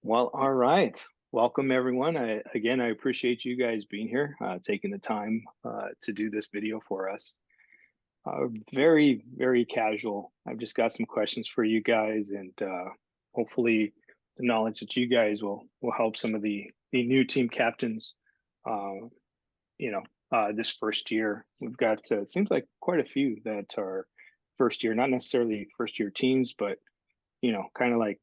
Well, all right. Welcome everyone. Again, I appreciate you guys being here, taking the time to do this video for us. Very, very casual. I've just got some questions for you guys, and hopefully, the knowledge that you guys will help some of the new team captains. Uh, this first year, we've got it seems like quite a few that are first year, not necessarily first year teams, but kind of like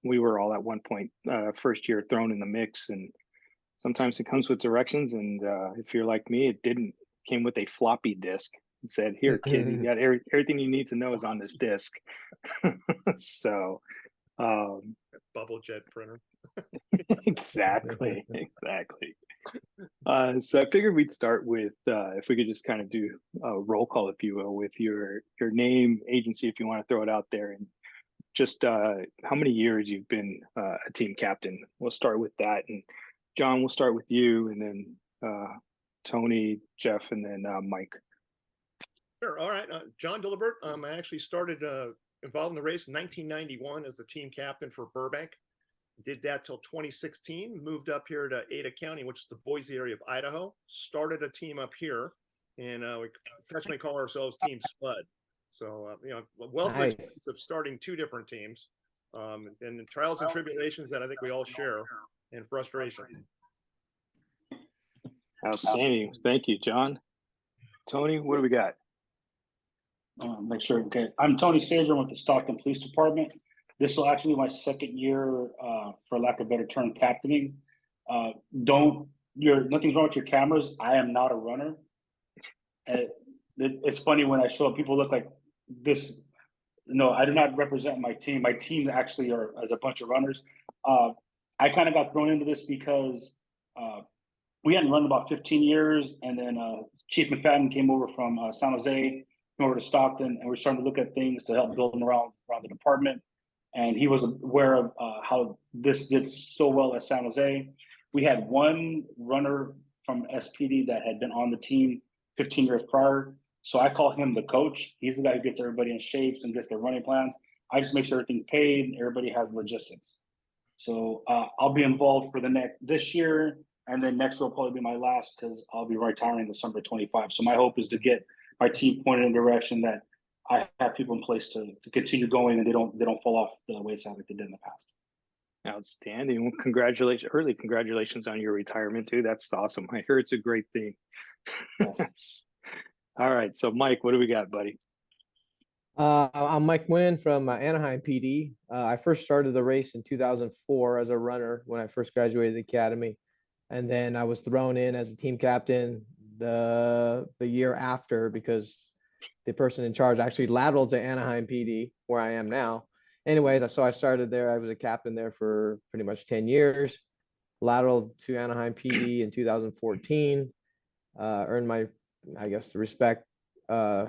we were all at one point, first year thrown in the mix. And sometimes it comes with directions. And if you're like me, it didn't. Came with a floppy disk and said, "Here, kid, you got everything you need to know is on this disk." So, um, Bubble jet printer. exactly. So I figured we'd start with if we could just kind of do a roll call, if you will, with your name, agency, if you want to throw it out there, and just how many years you've been a team captain. We'll start with that. And John, we'll start with you, and then Tony, Jeff, and then Mike. Sure. All right. John Dillibert. I actually started involved in the race in 1991 as the team captain for Burbank. Did that till 2016. Moved up here to Ada County, which is the Boise area of Idaho. Started a team up here, and we affectionately call ourselves Team Spud. So, wealth of experience of starting two different teams, and the trials and tribulations that I think we all share, and frustrations. Outstanding. Thank you, John. Tony, what do we got? Make sure. Okay. I'm Tony Sager with the Stockton Police Department. This will actually be my second year, for lack of a better term, captaining. Nothing's wrong with your cameras. I am not a runner. It's funny when I show up, people look like this. No, I do not represent my team. My team actually are as a bunch of runners. I kind of got thrown into this because we hadn't run about 15 years, and then Chief McFadden came over from San Jose, came over to Stockton, and we're starting to look at things to help build them around the department. And he was aware of how this did so well at San Jose. We had one runner from SPD that had been on the team 15 years prior. So I call him the coach. He's the guy who gets everybody in shapes and gets their running plans. I just make sure everything's paid and everybody has logistics. So I'll be involved for this year, and then next year will probably be my last because I'll be retiring December 25. So my hope is to get my team pointed in a direction that I have people in place to continue going, and they don't fall off the wayside like they did in the past. Outstanding. Well, congratulations on your retirement, too. That's awesome. I hear it's a great thing. Yes. All right. So, Mike, what do we got, buddy? I'm Mike Wynn from Anaheim PD. I first started the race in 2004 as a runner when I first graduated the academy. And then I was thrown in as a team captain the year after because the person in charge actually lateraled to Anaheim PD, where I am now. Anyways, so I started there. I was a captain there for pretty much 10 years. Lateraled to Anaheim PD in 2014. Earned my, I guess, the respect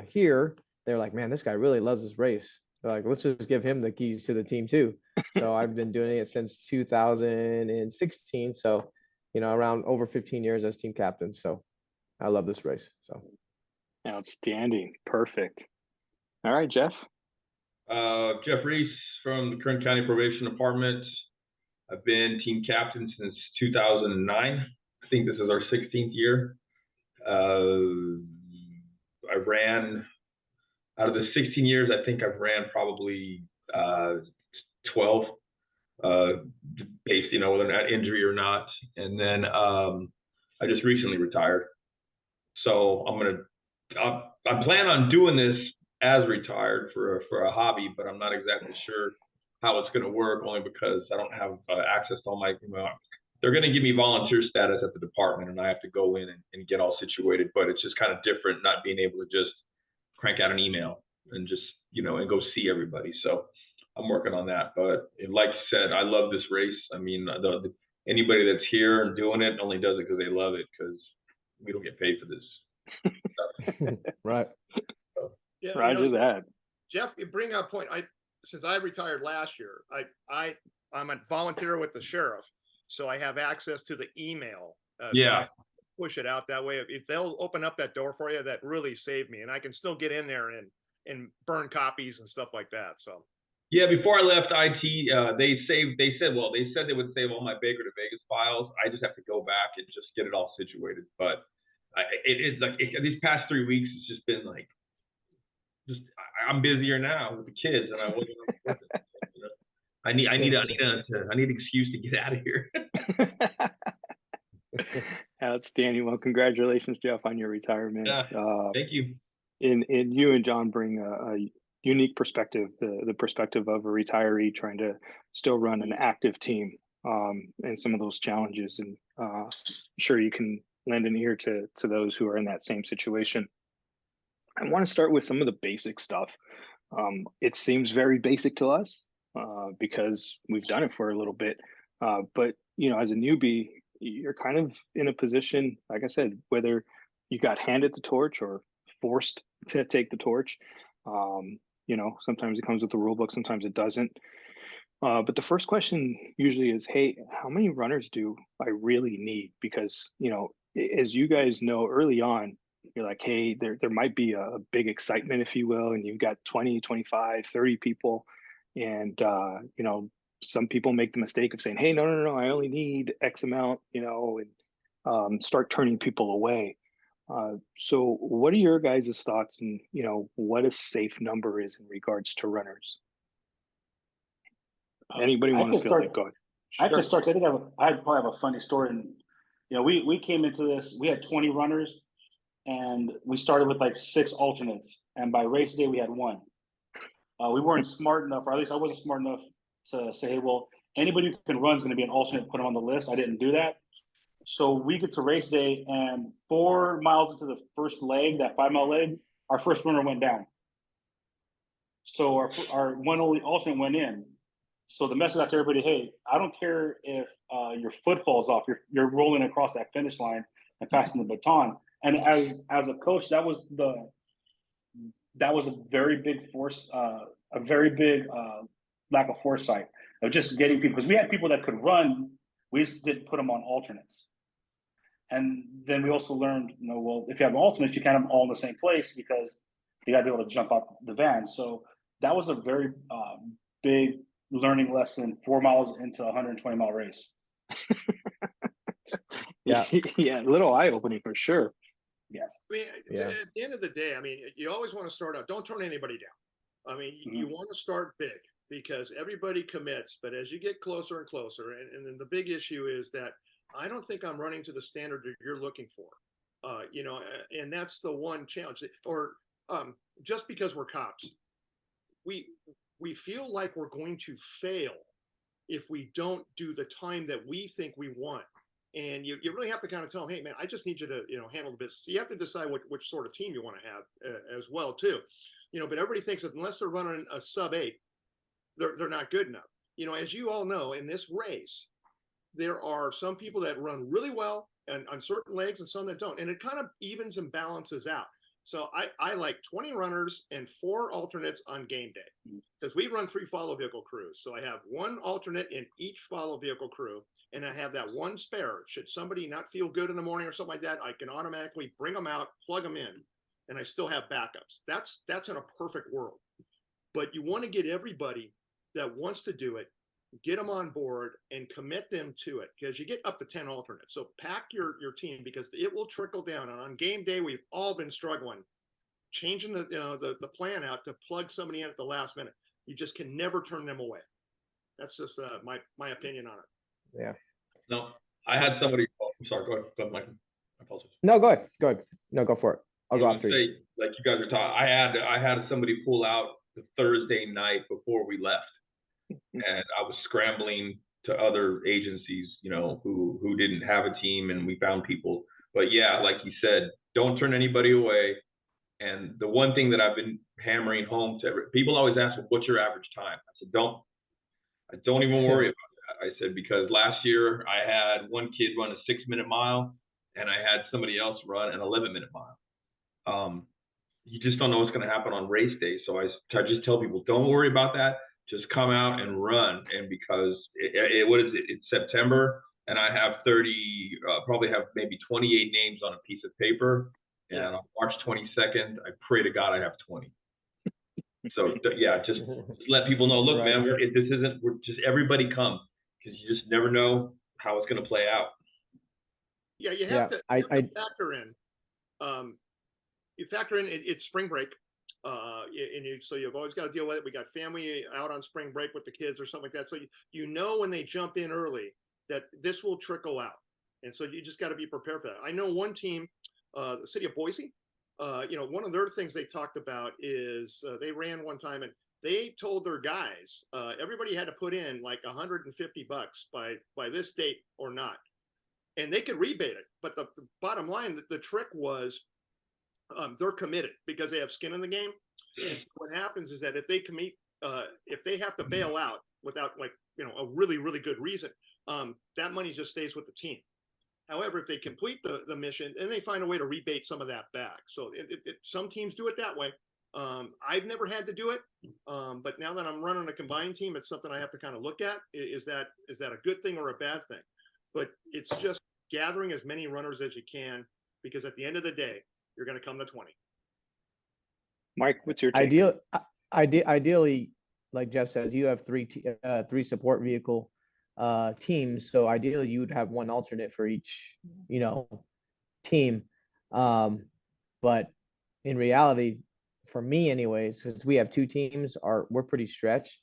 here. They're like, man, this guy really loves this race. They're like, let's just give him the keys to the team too. So I've been doing it since 2016. So, around over 15 years as team captain. So I love this race. So outstanding. Perfect. All right, Jeff. Jeff Reese from the Kern County Probation Department. I've been team captain since 2009. I think this is our 16th year. I ran, out of the 16 years, I think I've ran probably 12, based, whether or not injury or not. And then I just recently retired. So I plan on doing this as retired for a hobby, but I'm not exactly sure how it's going to work, only because I don't have access to all my, they're going to give me volunteer status at the department, and I have to go in and get all situated, but it's just kind of different not being able to just crank out an email and just, and go see everybody. So I'm working on that. But like I said, I love this race. I mean, anybody that's here and doing it only does it because they love it, because we don't get paid for this. Right. So, Yeah, Roger that. Jeff, you bring up a point. Since I retired last year, I'm a volunteer with the sheriff, so I have access to the email. yeah. So push it out that way. If they'll open up that door for you, that really saved me, and I can still get in there and burn copies and stuff like that. So Yeah, before I left IT, they said they would save all my Baker to Vegas files. I just have to go back and just get it all situated. But it's like these past 3 weeks, it's just been like, I'm busier now with the kids than I was when I was working. You know, I need an excuse to get out of here. Outstanding. Well, congratulations, Jeff, on your retirement. Thank you. And you and John bring a unique perspective, the perspective of a retiree trying to still run an active team, and some of those challenges. And sure, you can lend an ear to those who are in that same situation. I want to start with some of the basic stuff. It seems very basic to us because we've done it for a little bit. But as a newbie, you're kind of in a position, like I said, whether you got handed the torch or forced to take the torch. Sometimes it comes with the rule book, sometimes it doesn't. But the first question usually is, hey, how many runners do I really need? Because, as you guys know, early on, you're like, hey, there might be a big excitement, if you will, and you've got 20, 25, 30 people. And, some people make the mistake of saying, hey, no, I only need X amount, and start turning people away. So what are your guys' thoughts and, what a safe number is in regards to runners? Anybody want to fill it? Go ahead. I can start. I think I probably have a funny story. And, we came into this, we had 20 runners and we started with like 6 alternates. And by race day, we had 1. We weren't smart enough, or at least I wasn't smart enough to say, hey, well, anybody who can run is going to be an alternate, put them on the list. I didn't do that. So we get to race day, and 4 miles into the first leg, that 5-mile leg, our first runner went down. So our one only alternate went in. So the message out to everybody, hey, I don't care if your foot falls off, you're rolling across that finish line and passing the baton. And as a coach, that was a very big force, a very big lack of foresight of just getting people, because we had people that could run, we just didn't put them on alternates. And then we also learned, well, if you have alternates, you can't have them all in the same place because you got to be able to jump out the van. So that was a very big learning lesson 4 miles into a 120-mile race. Yeah, a little eye-opening for sure. Yes. I mean, at the end of the day, you always want to start out. Don't turn anybody down. You want to start big because everybody commits. But as you get closer and closer, and then the big issue is that I don't think I'm running to the standard that you're looking for. And that's the one challenge. Or just because we're cops, we feel like we're going to fail if we don't do the time that we think we want. And you really have to kind of tell them, hey, man, I just need you to, handle the business. So you have to decide which sort of team you want to have as well, too. But everybody thinks that unless they're running a sub-8, they're not good enough. As you all know, in this race, there are some people that run really well and on certain legs and some that don't. And it kind of evens and balances out. So I like 20 runners and 4 alternates on game day because we run 3 follow vehicle crews. So I have 1 alternate in each follow vehicle crew, and I have that 1 spare. Should somebody not feel good in the morning or something like that, I can automatically bring them out, plug them in, and I still have backups. That's in a perfect world. But you want to get everybody that wants to do it, get them on board and commit them to it because you get up to 10 alternates. So pack your team because it will trickle down. And on game day, we've all been struggling, changing the plan out to plug somebody in at the last minute. You just can never turn them away. That's just my opinion on it. Yeah. No, I had somebody. I'm sorry. Go ahead, Michael. I apologize. No, go ahead. No, go for it. I'll go after you. Like you guys are talking, I had somebody pull out the Thursday night before we left. And I was scrambling to other agencies, who didn't have a team, and we found people. But yeah, like you said, don't turn anybody away. And the one thing that I've been hammering home to people always ask, well, what's your average time? I said, don't even worry about that. I said, because last year I had one kid run a 6-minute mile and I had somebody else run an 11-minute mile. You just don't know what's going to happen on race day. So I just tell people, don't worry about that. Just come out and run. And because it's September and I have probably have maybe 28 names on a piece of paper. And on March 22nd, I pray to God I have 20. So yeah, just let people know, look, Right. man, we're just everybody come, because you just never know how it's going to play out. Yeah, you Yeah, have to factor in. You factor in it's spring break, so you've always got to deal with it. We got family out on spring break with the kids or something like that. So you know when they jump in early that this will trickle out, and so you just got to be prepared for that. I know one team, the city of Boise. One of their things they talked about is they ran one time and they told their guys everybody had to put in like $150 by this date or not, and they could rebate it. But the bottom line, the trick was they're committed because they have skin in the game. And so what happens is that if they have to bail out without a really, really good reason, that money just stays with the team. However, if they complete the mission, then they find a way to rebate some of that back. So some teams do it that way. I've never had to do it, but now that I'm running a combined team, it's something I have to kind of look at. Is that a good thing or a bad thing? But it's just gathering as many runners as you can, because at the end of the day, you're going to come to 20. Mike, what's your take? Ideally, like Jeff says, you have three support vehicle teams. So ideally, you would have one alternate for each, team. But in reality, for me, anyways, because we have two teams, we're pretty stretched.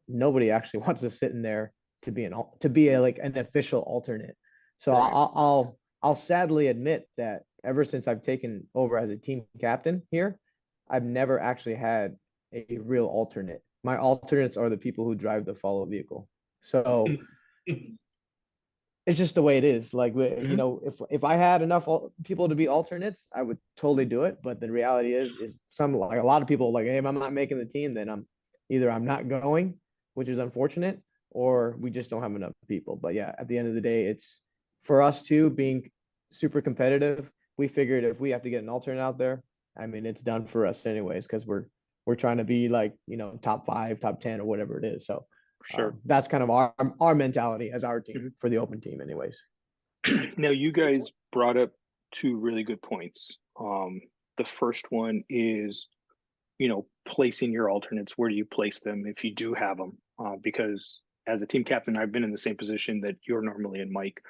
Nobody actually wants to sit in there to be like an official alternate. So right. I'll sadly admit that ever since I've taken over as a team captain here, I've never actually had a real alternate. My alternates are the people who drive the follow vehicle. So it's just the way it is. Like, if I had enough people to be alternates, I would totally do it. But the reality is a lot of people like, hey, if I'm not making the team, then I'm not going, which is unfortunate, or we just don't have enough people. But yeah, at the end of the day, it's for us too, being super competitive. We figured if we have to get an alternate out there, I mean, it's done for us anyways, because we're trying to be like, top 5, top 10, or whatever it is. So Sure. That's kind of our mentality as our team for the open team anyways. Now, you guys brought up two really good points. The first one is, placing your alternates. Where do you place them if you do have them? Because as a team captain, I've been in the same position that you're normally in, Mike.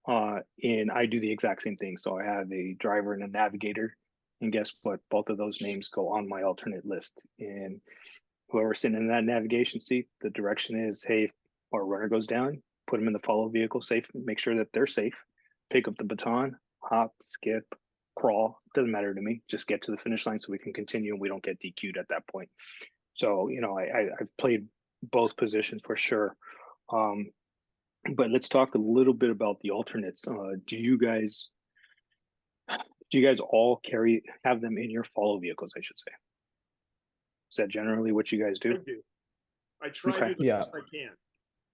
And I do the exact same thing. So I have a driver and a navigator. And guess what? Both of those names go on my alternate list. And whoever's sitting in that navigation seat, the direction is, hey, if our runner goes down, put them in the follow vehicle safe, make sure that they're safe, pick up the baton, hop, skip, crawl, doesn't matter to me, just get to the finish line so we can continue and we don't get DQ'd at that point. So, I've played both positions for sure. But let's talk a little bit about the alternates. Do you guys all have them in your follow vehicles, I should say? Is that generally what you guys do? I try to do the best I can.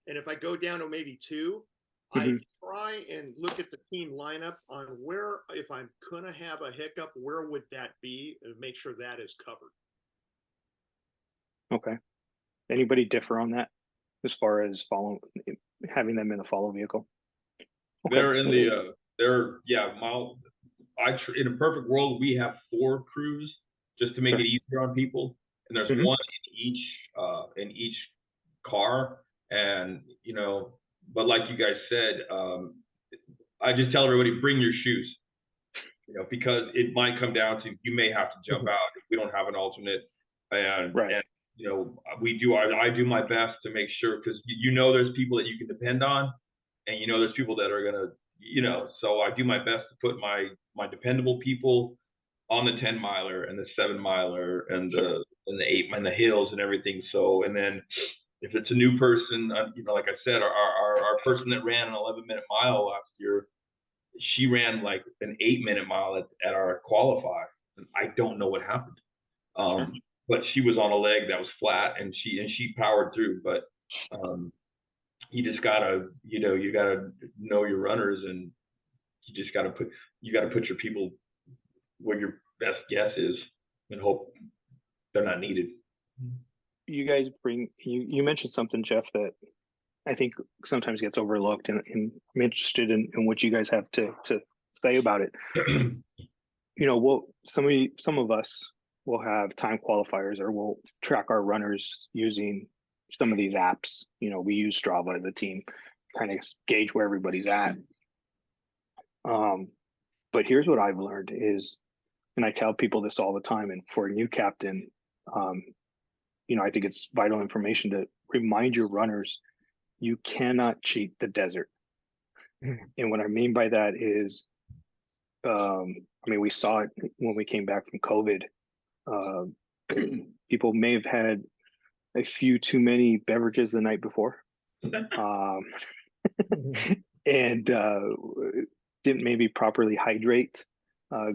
And if I go down to maybe 2, I try and look at the team lineup on where, if I'm going to have a hiccup, where would that be, and make sure that is covered. Okay. Anybody differ on that as far as having them in the follow vehicle? Okay. They're in the, in a perfect world, we have 4 crews just to make it easier on people. And there's one in each car. And, but like you guys said, I just tell everybody, bring your shoes, because it might come down to, you may have to jump out if we don't have an alternate. And, I do my best to make sure, because there's people that you can depend on, and there's people that are gonna, so I do my best to put my dependable people on the 10 miler and the 7 miler and the 8 and the hills and everything. So, and then if it's a new person, like I said, our person that ran an 11-minute mile last year, she ran like an 8-minute mile at our qualifier, and I don't know what happened. But she was on a leg that was flat, and she powered through. But you just gotta, you gotta know your runners, and you just gotta put your people where your best guess is, and hope they're not needed. You guys you mentioned something, Jeff, that I think sometimes gets overlooked, and I'm interested in what you guys have to say about it. Some of us we'll have time qualifiers, or we'll track our runners using some of these apps. You know, we use Strava as a team, kind of gauge where everybody's at. But here's what I've learned is, and I tell people this all the time, and for a new captain, you know, I think it's vital information to remind your runners, you cannot cheat the desert. And what I mean by that is, I mean, we saw it when we came back from COVID. People may have had a few too many beverages the night before, and didn't maybe properly hydrate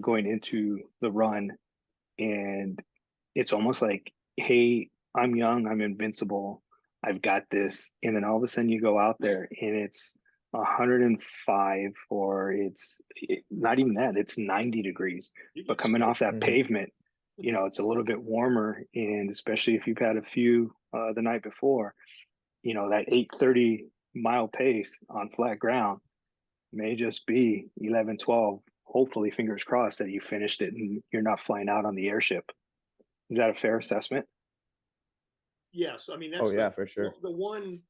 going into the run. And it's almost like, hey, I'm young, I'm invincible, I've got this. And then all of a sudden you go out there and it's 105, or it's not even that, it's 90 degrees. But coming off that pavement, you know, it's a little bit warmer. And especially if you've had a few the night before, you know, that 8:30-mile pace on flat ground may just be 11, 12. Hopefully, fingers crossed, that you finished it and you're not flying out on the airship. Is that a fair assessment? Yes, I mean Oh that's yeah, for sure. the one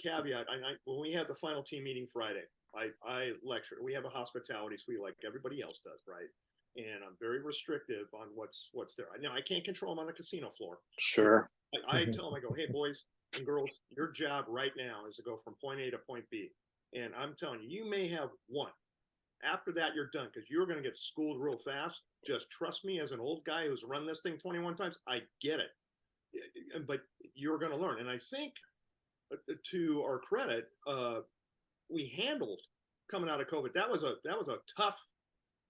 caveat. When we have the final team meeting Friday, I lecture. We have a hospitality suite like everybody else does, right? And I'm very restrictive on what's there. Now I can't control them on the casino floor. Sure. I tell them, I go, hey boys and girls, your job right now is to go from point A to point B. And I'm telling you, you may have one. After that, you're done, because you're going to get schooled real fast. Just trust me, as an old guy who's run this thing 21 times, I get it. But you're going to learn. And I think, to our credit, we handled coming out of COVID. That was a tough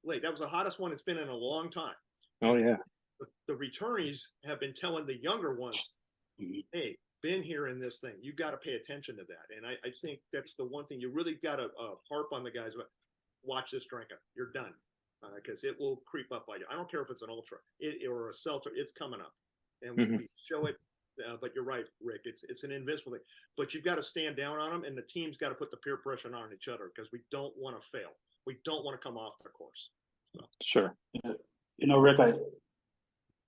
late. That was the hottest one it's been in a long time. Oh yeah. The returnees have been telling the younger ones, hey, been here in this thing. You got to pay attention to that. And I think that's the one thing you really got to harp on the guys about. Watch this drinking. You're done, because it will creep up on you. I don't care if it's an ultra or a seltzer. It's coming up, and we show it. But you're right, Rick. It's an invincible thing. But you've got to stand down on them, and the team's got to put the peer pressure on each other, because we don't want to fail. We don't want to come off the course. So. Sure. You know, Rick, I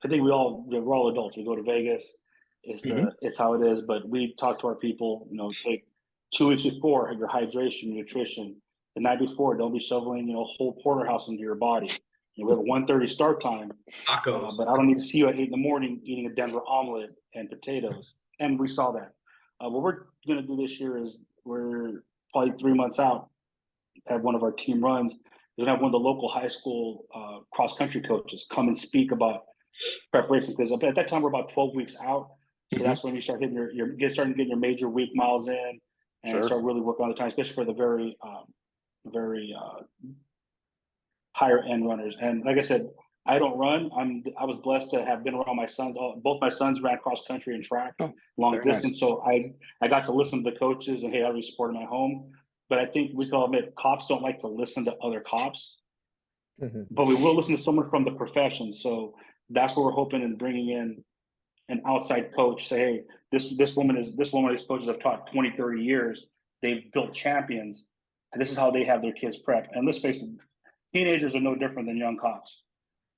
think we're all adults. We go to Vegas. It's how it is. But we talk to our people. You know, take 2 weeks before, your hydration, nutrition. The night before, don't be shoveling, you know, whole porterhouse into your body. You know, we have a 1:30 start time, but I don't need to see you at 8 in the morning eating a Denver omelet and potatoes. And we saw that. What we're going to do this year is, we're probably 3 months out at one of our team runs. We're going to have one of the local high school cross country coaches come and speak about preparation, because at that time we're about 12 weeks out. So that's when you start hitting starting to get your major week miles in, and start really working on the time, especially for the very higher end runners. And like I said, I don't run. I was blessed to have been around my sons. Both my sons ran cross country and track long distance. Nice. So I got to listen to the coaches, and hey, I really supported my home. But I think we can all admit, cops don't like to listen to other cops, but we will listen to someone from the profession. So that's what we're hoping, in bringing in an outside coach. Say, hey, this woman is one of these coaches have taught 20, 30 years. They've built champions. And this is how they have their kids prepped. And let's face it, teenagers are no different than young cops.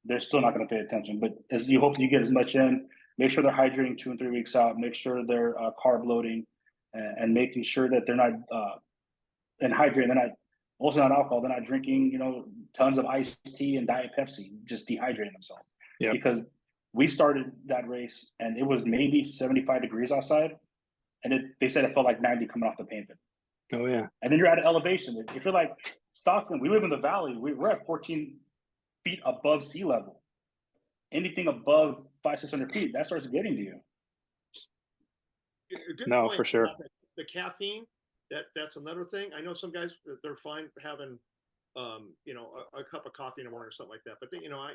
They're still not going to pay attention. But as you hope you get as much in, make sure they're hydrating 2 and 3 weeks out. Make sure they're carb loading, and making sure that they're not and hydrating. They're not also not alcohol. They're not drinking, you know, tons of iced tea and Diet Pepsi, just dehydrating themselves. Yeah. Because we started that race and it was maybe 75 degrees outside, and they said it felt like 90 coming off the pavement. Oh yeah. And then you're at an elevation. If you're like Stockton, we live in the valley. We're at 14 feet above sea level. Anything above 500-600 feet, that starts getting to you. Good no, point. For sure. The caffeine, that's another thing. I know some guys, they're fine having, you know, a cup of coffee in the morning or something like that. But you know,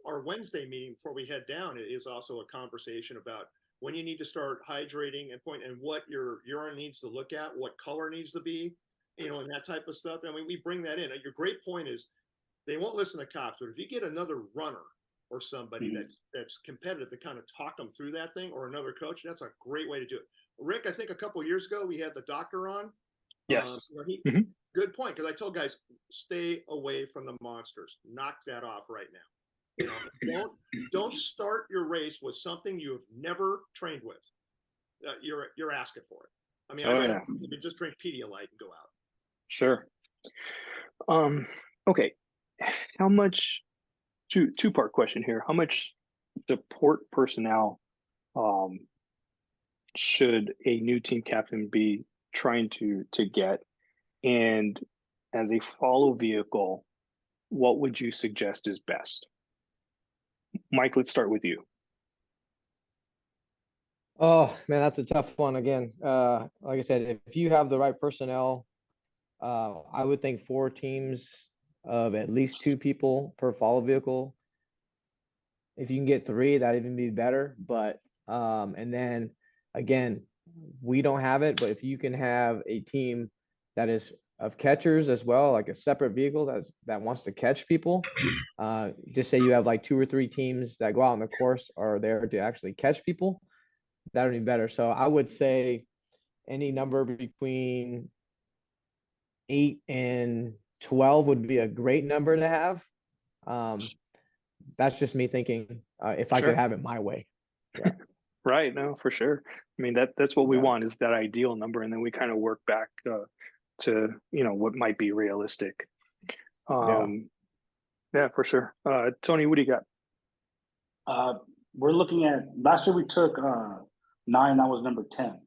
our Wednesday meeting before we head down is also a conversation about when you need to start hydrating and what your urine needs to look at, what color needs to be, you know, and that type of stuff. I mean, we bring that in. Your great point is, they won't listen to cops, but if you get another runner or somebody that's competitive to kind of talk them through that thing, or another coach, that's a great way to do it. Rick, I think a couple of years ago we had the doctor on. Yes. Good point, because I told guys, stay away from the monsters. Knock that off right now. You know, don't start your race with something you have never trained with. You're asking for it. I mean, Oh, I'd yeah. rather just drink Pedialyte and go out. Sure. Okay. How much, two-part question here. How much support personnel should a new team captain be trying to get? And as a follow vehicle, what would you suggest is best? Mike, let's start with you. Oh man, that's a tough one again. Like I said, if you have the right personnel, I would think 4 teams of at least 2 people per follow vehicle. If you can get 3, that'd even be better. But and then again, we don't have it, but if you can have a team that is of catchers as well, like a separate vehicle that wants to catch people, just say you have like 2 or 3 teams that go out on the course are there to actually catch people, that would be better. So I would say any number between 8 and 12 would be a great number to have. That's just me thinking, if I Sure. could have it my way. Yeah. Right. No, for sure. I mean, that's what we Yeah. want, is that ideal number. And then we kind of work back to, what might be realistic. Yeah, for sure. Tony, what do you got? We're looking at, last year we took 9, that was number 10.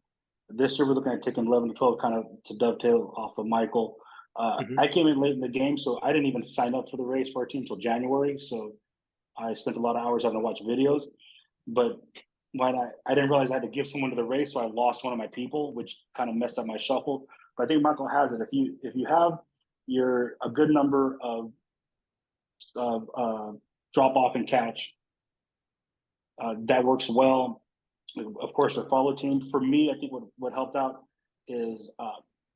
This year we're looking at taking 11 to 12, kind of to dovetail off of Michael. I came in late in the game, so I didn't even sign up for the race for our team until January. So I spent a lot of hours having to watch videos. But when I didn't realize I had to give someone to the race, so I lost one of my people, which kind of messed up my shuffle. But I think Michael has it. If you have a good number of drop off and catch, that works well. Of course, your follow team. For me, I think what helped out is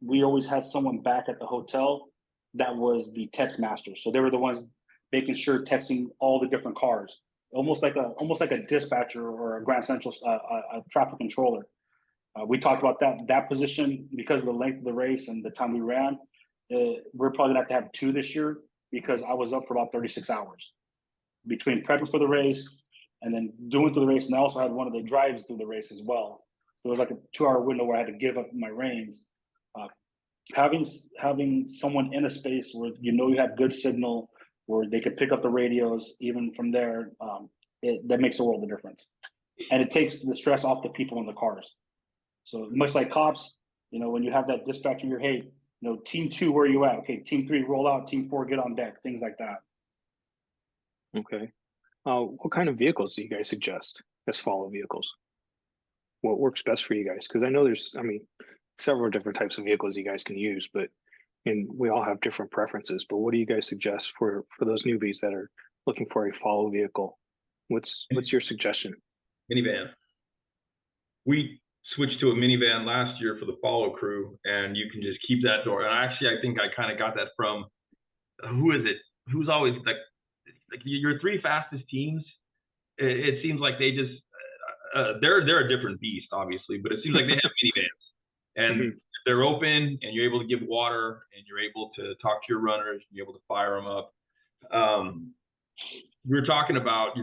we always had someone back at the hotel that was the text master. So they were the ones making sure, texting all the different cars, almost like a dispatcher or a Grand Central a traffic controller. We talked about that position because of the length of the race and the time we ran. We're probably gonna have to have 2 this year because I was up for about 36 hours between prepping for the race and then doing through the race. And I also had one of the drives through the race as well. So it was like a 2-hour window where I had to give up my reins. Having someone in a space where you have good signal, where they could pick up the radios even from there, that makes a world of difference. And it takes the stress off the people in the cars. So much like cops, when you have that dispatch in your, hey, team 2, where are you at? Okay, team 3, roll out. Team 4, get on deck. Things like that. Okay. What kind of vehicles do you guys suggest as follow vehicles? What works best for you guys? Because I know there's, several different types of vehicles you guys can use, and we all have different preferences. But what do you guys suggest for those newbies that are looking for a follow vehicle? What's your suggestion? Minivan. We switched to a minivan last year for the follow crew, and you can just keep that door. And actually, I think I kind of got that from, who is it? Who's always like your 3 fastest teams? It seems like they just they're a different beast, obviously, but it seems like they have minivans, and they're open, and you're able to give water, and you're able to talk to your runners, and you're able to fire them up. You're talking about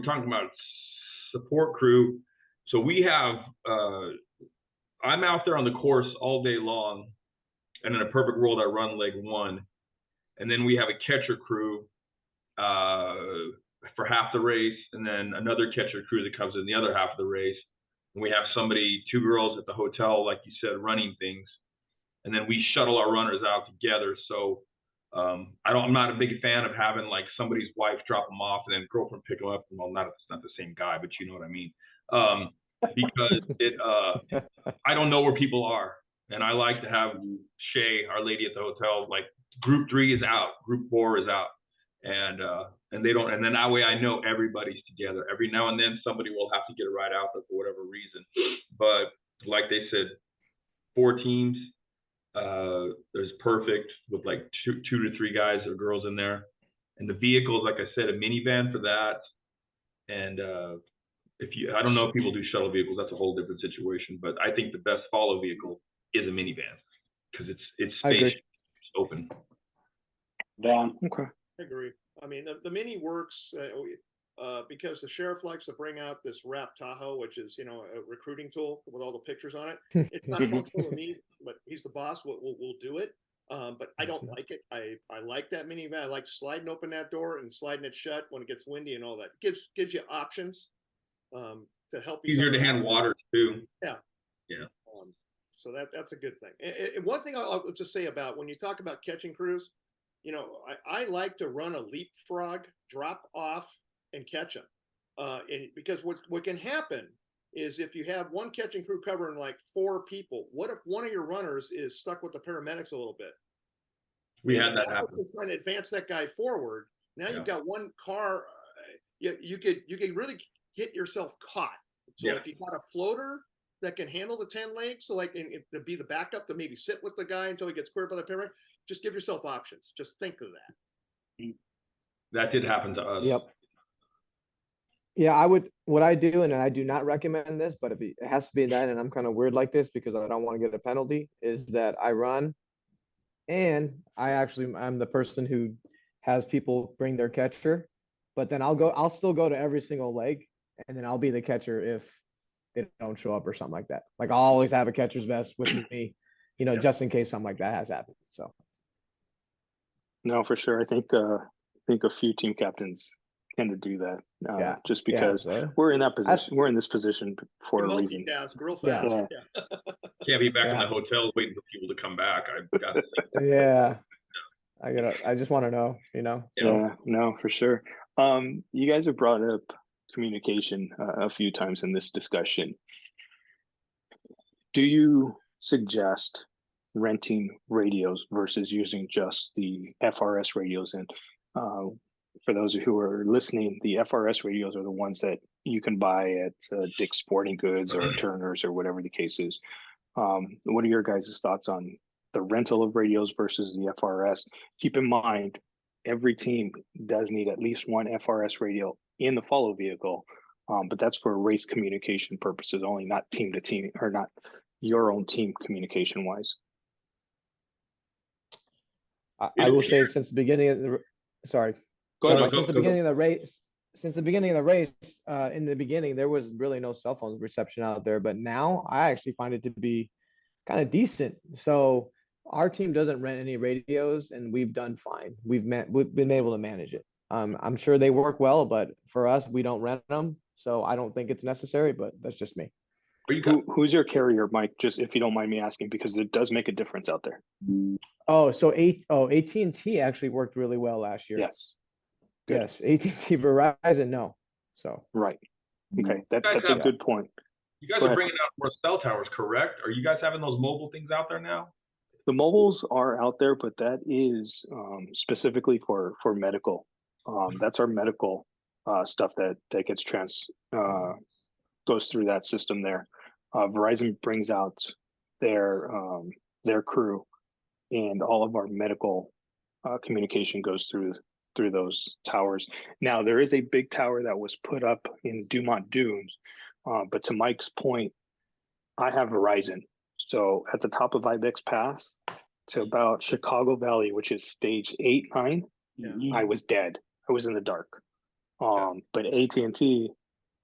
support crew. So we have I'm out there on the course all day long, and in a perfect world I run leg 1, and then we have a catcher crew for half the race, and then another catcher crew that comes in the other half of the race. And we have 2 girls at the hotel, like you said, running things, and then we shuttle our runners out together. So I'm not a big fan of having like somebody's wife drop them off and then girlfriend pick them up. Well, it's not the same guy, but you know what I mean. Because I don't know where people are, and I like to have Shay, our lady at the hotel, like group 3 is out, group 4 is out, and they don't, and then that way I know everybody's together. Every now and then somebody will have to get a ride out there for whatever reason, but like they said, 4 teams. There's perfect with like 2 to 3 guys or girls in there, and the vehicles, like I said, a minivan for that. And I don't know if people do shuttle vehicles, that's a whole different situation, but I think the best follow vehicle is a minivan because it's spacious, it's open. Van. Okay. I agree. I mean, the mini works. because the sheriff likes to bring out this Rap Tahoe, which is, you know, a recruiting tool with all the pictures on it. It's not functional to me, but he's the boss. We'll do it. But I don't like it. I like that minivan. I like sliding open that door and sliding it shut when it gets windy and all that. Gives you options to help each Easier other to hand water too. Yeah. Yeah. So that's a good thing. And one thing I'll just say about when you talk about catching crews, you know, I like to run a leapfrog, drop off, and catch them. And because what can happen is if you have one catching crew covering like 4 people, what if one of your runners is stuck with the paramedics a little bit? We had that happen. Trying to advance that guy forward. Now you've got one car. You could really get yourself caught. So if you got a floater that can handle the 10 legs, so like to be the backup to maybe sit with the guy until he gets cleared by the paramedic, just give yourself options. Just think of that. That did happen to us. Yep. Yeah, what I do, and I do not recommend this, but if it has to be done, and I'm kind of weird like this because I don't want to get a penalty, is that I run and I'm the person who has people bring their catcher, but then I'll still go to every single leg, and then I'll be the catcher if they don't show up or something like that. Like I'll always have a catcher's vest with me, you know, just in case something like that has happened. So. No, for sure. I think a few team captains tend to do that. Just because we're in that position. We're in this position for a reason. Real fast. Can't be back in the hotel waiting for people to come back. I just want to know, you know. So. Yeah, no, for sure. You guys have brought up communication a few times in this discussion. Do you suggest renting radios versus using just the FRS radios? And for those who are listening, the FRS radios are the ones that you can buy at Dick's Sporting Goods or Turner's or whatever the case is. What are your guys' thoughts on the rental of radios versus the FRS? Keep in mind, every team does need at least one FRS radio in the follow vehicle, but that's for race communication purposes only, not team to team, or not your own team communication wise. I will say since the beginning of the since the beginning of the race, in the beginning there was really no cell phone reception out there, but now I actually find it to be kind of decent. So our team doesn't rent any radios, and we've done fine. We've been able to manage it. I'm sure they work well, but for us, we don't rent them, so I don't think it's necessary. But that's just me. Who's your carrier, Mike? Just if you don't mind me asking, because it does make a difference out there. So AT&T actually worked really well last year. Yes. Good. Yes, AT&T, Verizon, no. So right. Okay, that's a good point. You guys are bringing out more cell towers, correct? Are you guys having those mobile things out there now? The mobiles are out there, but that is specifically for medical. That's our medical stuff that gets goes through that system there. Verizon brings out their crew, and all of our medical communication goes through those towers. Now there is a big tower that was put up in Dumont Dunes, but to Mike's point, I have Verizon. So at the top of Ibex Pass to about Chicago Valley, which is stage 8, 9, I was dead. I was in the dark. But AT&T,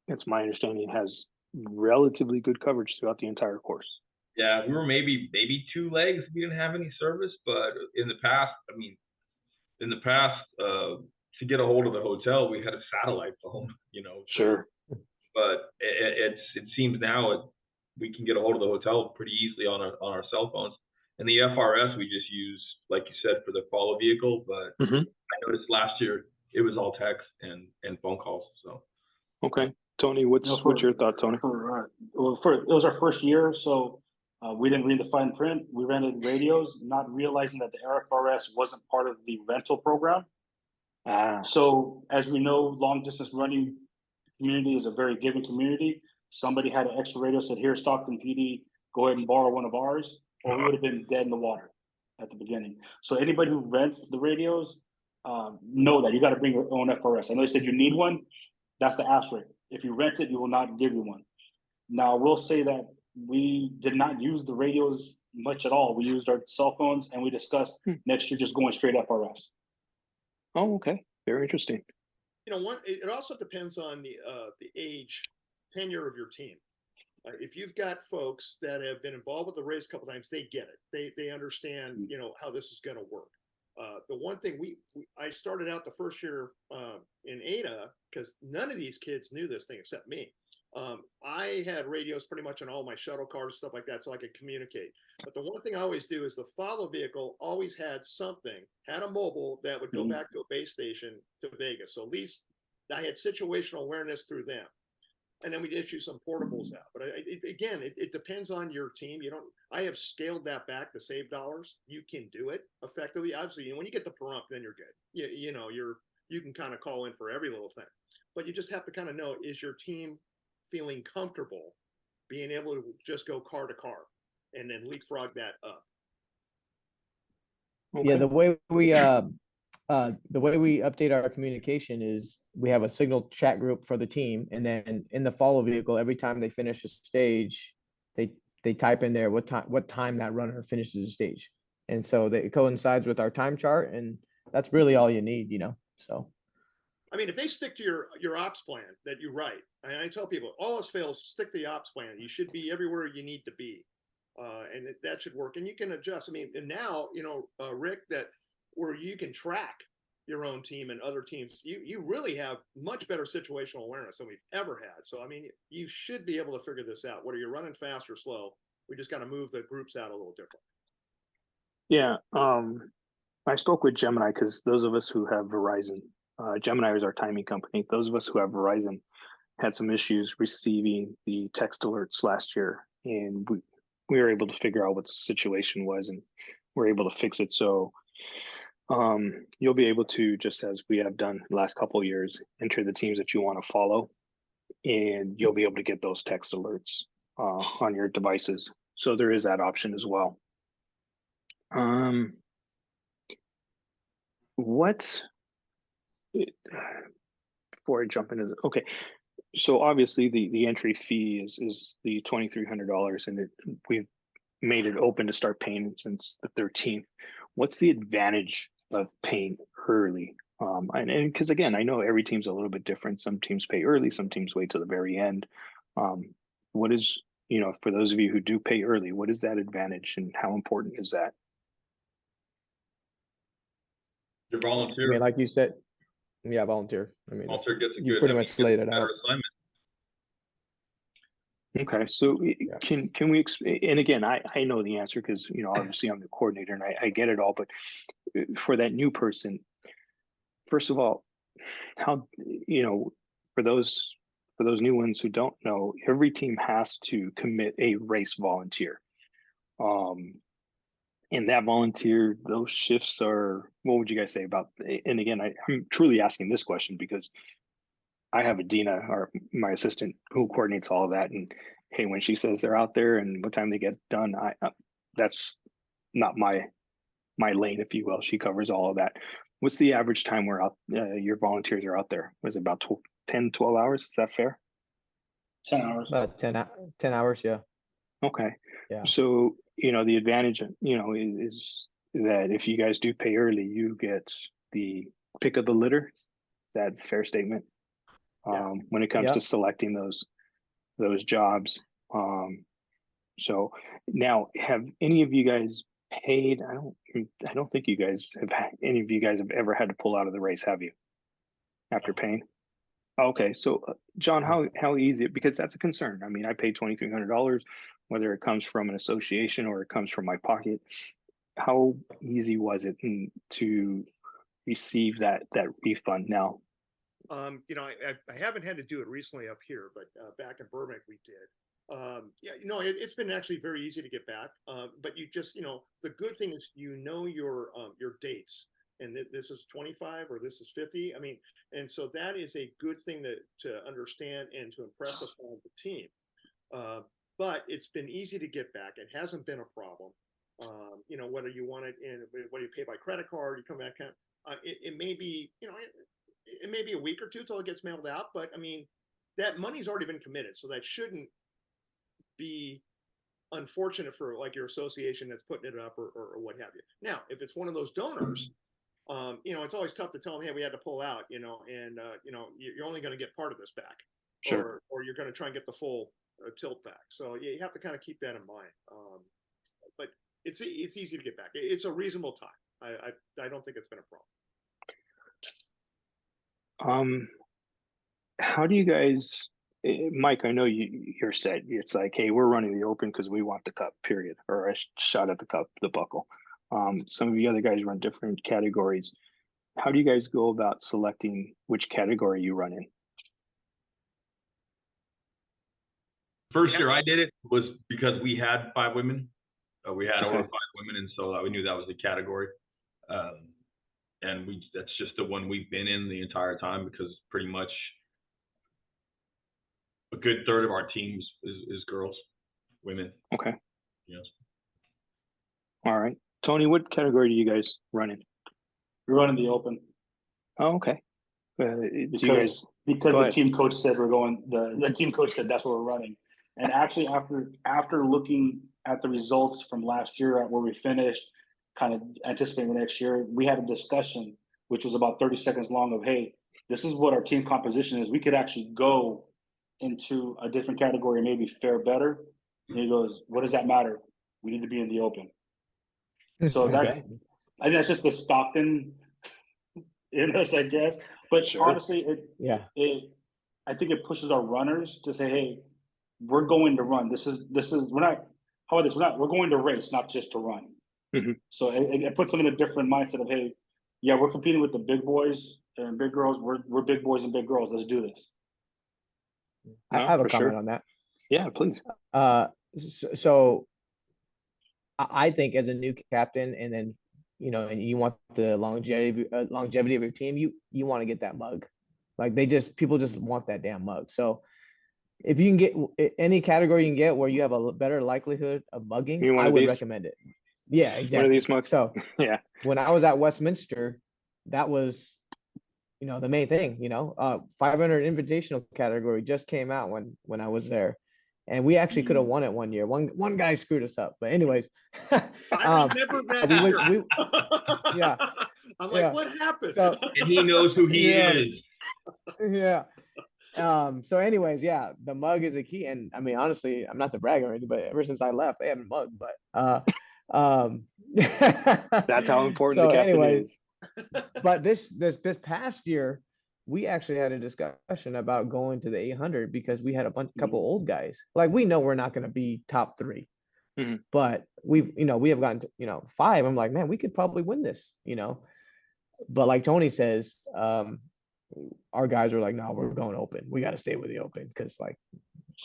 it's my understanding, has relatively good coverage throughout the entire course. Yeah, we were maybe 2 legs. We didn't have any service, but in the past, to get a hold of the hotel, we had a satellite phone, you know. Sure. But it seems now we can get a hold of the hotel pretty easily on our cell phones. And the FRS we just use, like you said, for the follow vehicle. But I noticed last year it was all text and phone calls. So okay, Tony, what's your thought, Tony? It was our first year, so we didn't read the fine print. We rented radios, not realizing that the RFRS wasn't part of the rental program. So as we know, long distance running community is a very giving community. Somebody had an extra radio, said, "Here, Stockton PD, go ahead and borrow one of ours," or we would have been dead in the water at the beginning. So anybody who rents the radios, know that you got to bring your own FRS. I know you said you need one. That's the asterisk. If you rent it, we will not give you one. Now, we'll say that we did not use the radios much at all. We used our cell phones, and we discussed next year just going straight FRS. Oh, okay. Very interesting. it also depends on the age, tenure of your team. If you've got folks that have been involved with the race a couple times, they get it. They understand, how this is going to work. The one thing I started out the first year in Ada because none of these kids knew this thing except me. I had radios pretty much on all my shuttle cars, stuff like that, so I could communicate. But the one thing I always do is the follow vehicle always had had a mobile that would go back to a base station to Vegas. So at least I had situational awareness through them. And then we'd issue some portables out. But it depends on your team. I have scaled that back to save dollars. You can do it effectively. Obviously, when you get the perump, then you're good. You can kind of call in for every little thing. But you just have to kind of know, is your team feeling comfortable being able to just go car to car and then leapfrog that up? Okay. Yeah, the way we update our communication is we have a signal chat group for the team, and then in the follow vehicle, every time they finish a stage, they type in there what time that runner finishes a stage, and so it coincides with our time chart, and that's really all you need, So, I mean, if they stick to your ops plan that you write, I tell people, all else fails, stick to the ops plan. You should be everywhere you need to be, and that should work. And you can adjust. I mean, and now Rick, where you can track your own team and other teams, you really have much better situational awareness than we've ever had. So, I mean, you should be able to figure this out, whether you're running fast or slow. We just got to move the groups out a little different. Yeah. I spoke with Gemini because those of us who have Verizon, Gemini is our timing company. Those of us who have Verizon had some issues receiving the text alerts last year, and we were able to figure out what the situation was, and we're able to fix it. So you'll be able to, just as we have done the last couple of years, enter the teams that you want to follow, and you'll be able to get those text alerts on your devices. So there is that option as well. Before I jump into this, okay. So obviously the entry fee is the $2,300, and we've made it open to start paying since the 13th. What's the advantage of paying early? And because again, I know every team's a little bit different. Some teams pay early, some teams wait till the very end. What is, for those of you who do pay early, what is that advantage and how important is that? Your volunteer. I mean, like you said, yeah, volunteer. I mean, Volunteer gets a you good, pretty much laid it out. assignment. Okay, so can we, and again, I know the answer because, obviously I'm the coordinator and I get it all, but for that new person, first of all, how, for those new ones who don't know, every team has to commit a race volunteer. And that volunteer, those shifts are, what would you guys say about, and again, I'm truly asking this question because I have a Dina, or my assistant, who coordinates all of that. And hey, when she says they're out there and what time they get done, that's not my lane, if you will. She covers all of that. What's the average time we're out, your volunteers are out there? Was it about 10, 12 hours? Is that fair? 10 hours. About 10 hours, yeah. Okay. Yeah. So, the advantage, is that if you guys do pay early, you get the pick of the litter. Is that a fair statement? Yeah. When it comes to selecting those jobs. So now, have any of you guys paid? I don't think any of you guys have ever had to pull out of the race, have you? After paying? Okay, so John, how easy? Because that's a concern. I mean, I paid $2,300, whether it comes from an association or it comes from my pocket. How easy was it to receive that refund now? I haven't had to do it recently up here, but back in Burbank we did. It's been actually very easy to get back. But you just, the good thing is, your dates, and this is 25 or this is 50. I mean, and so that is a good thing to understand and to impress upon the team. But it's been easy to get back. It hasn't been a problem. Whether you want it in, whether you pay by credit card, you come back, it may be, it may be a week or two till it gets mailed out, but I mean, that money's already been committed, so that shouldn't be unfortunate for like your association that's putting it up or what have you. Now, if it's one of those donors, you know, it's always tough to tell them, hey, we had to pull out, you know, and you know, you're only going to get part of this back, Sure. or you're going to try and get the full tilt back. So you have to kind of keep that in mind. But it's easy to get back. It's a reasonable time. I don't think it's been a problem. How do you guys, Mike? I know you're set. It's like, hey, we're running the open because we want the cup, period, or a shot at the cup, the buckle. Some of the other guys run different categories. How do you guys go about selecting which category you run in? First year I did it was because we had 5 women. We had over 5 Okay. women, and so we knew that was the category. And that's just the one we've been in the entire time, because pretty much a good third of our teams is girls, women. Okay. Yes. All right. Tony, what category do you guys run in? We're running the open Oh, okay. Do you guys, because go the ahead. team coach said we're going. The team coach said that's what we're running. And actually, after looking at the results from last year, at where we finished, kind of anticipating the next year, we had a discussion which was about 30 seconds long of, hey, this is what our team composition is. We could actually go into a different category, maybe fare better. And he goes, what does that matter? We need to be in the open. So that's, I think that's just the Stockton in us, I guess. But Sure. honestly, I think it pushes our runners to say, hey, we're going to run. This is we're not, how about this? We're going to race, not just to run. Mhm. So it puts them in a different mindset of, hey, yeah, we're competing with the big boys and big girls. We're big boys and big girls. Let's do this. I No, have a for comment sure. on that. Yeah, please. So I think as a new captain, and then, you know, and you want the longevity of your team, you want to get that mug. Like people just want that damn mug. So if you can get any category you can get where you have a better likelihood of mugging, You want I of would these? recommend it. Yeah, One of exactly. these mugs? So Yeah. when I was at Westminster, that was, you know, the main thing. You know, 500 invitational category just came out when I was there, and we actually could have won it one year. One guy screwed us up, but anyways, I remember that. yeah, I'm like, yeah. what happened? So And he knows who he yeah, is. yeah. So anyways, yeah, the mug is a key. And I mean, honestly, I'm not to brag or anything, but ever since I left, they haven't mugged. But That's how important so the captain anyways, is. but this past year, we actually had a discussion about going to the 800 because we had couple old guys. Like, we know we're not going to be top 3, Mhm. but we have gotten to, 5. I'm like, man, we could probably win this, But like Tony says, our guys are like, no, we're going open. We got to stay with the open because, like,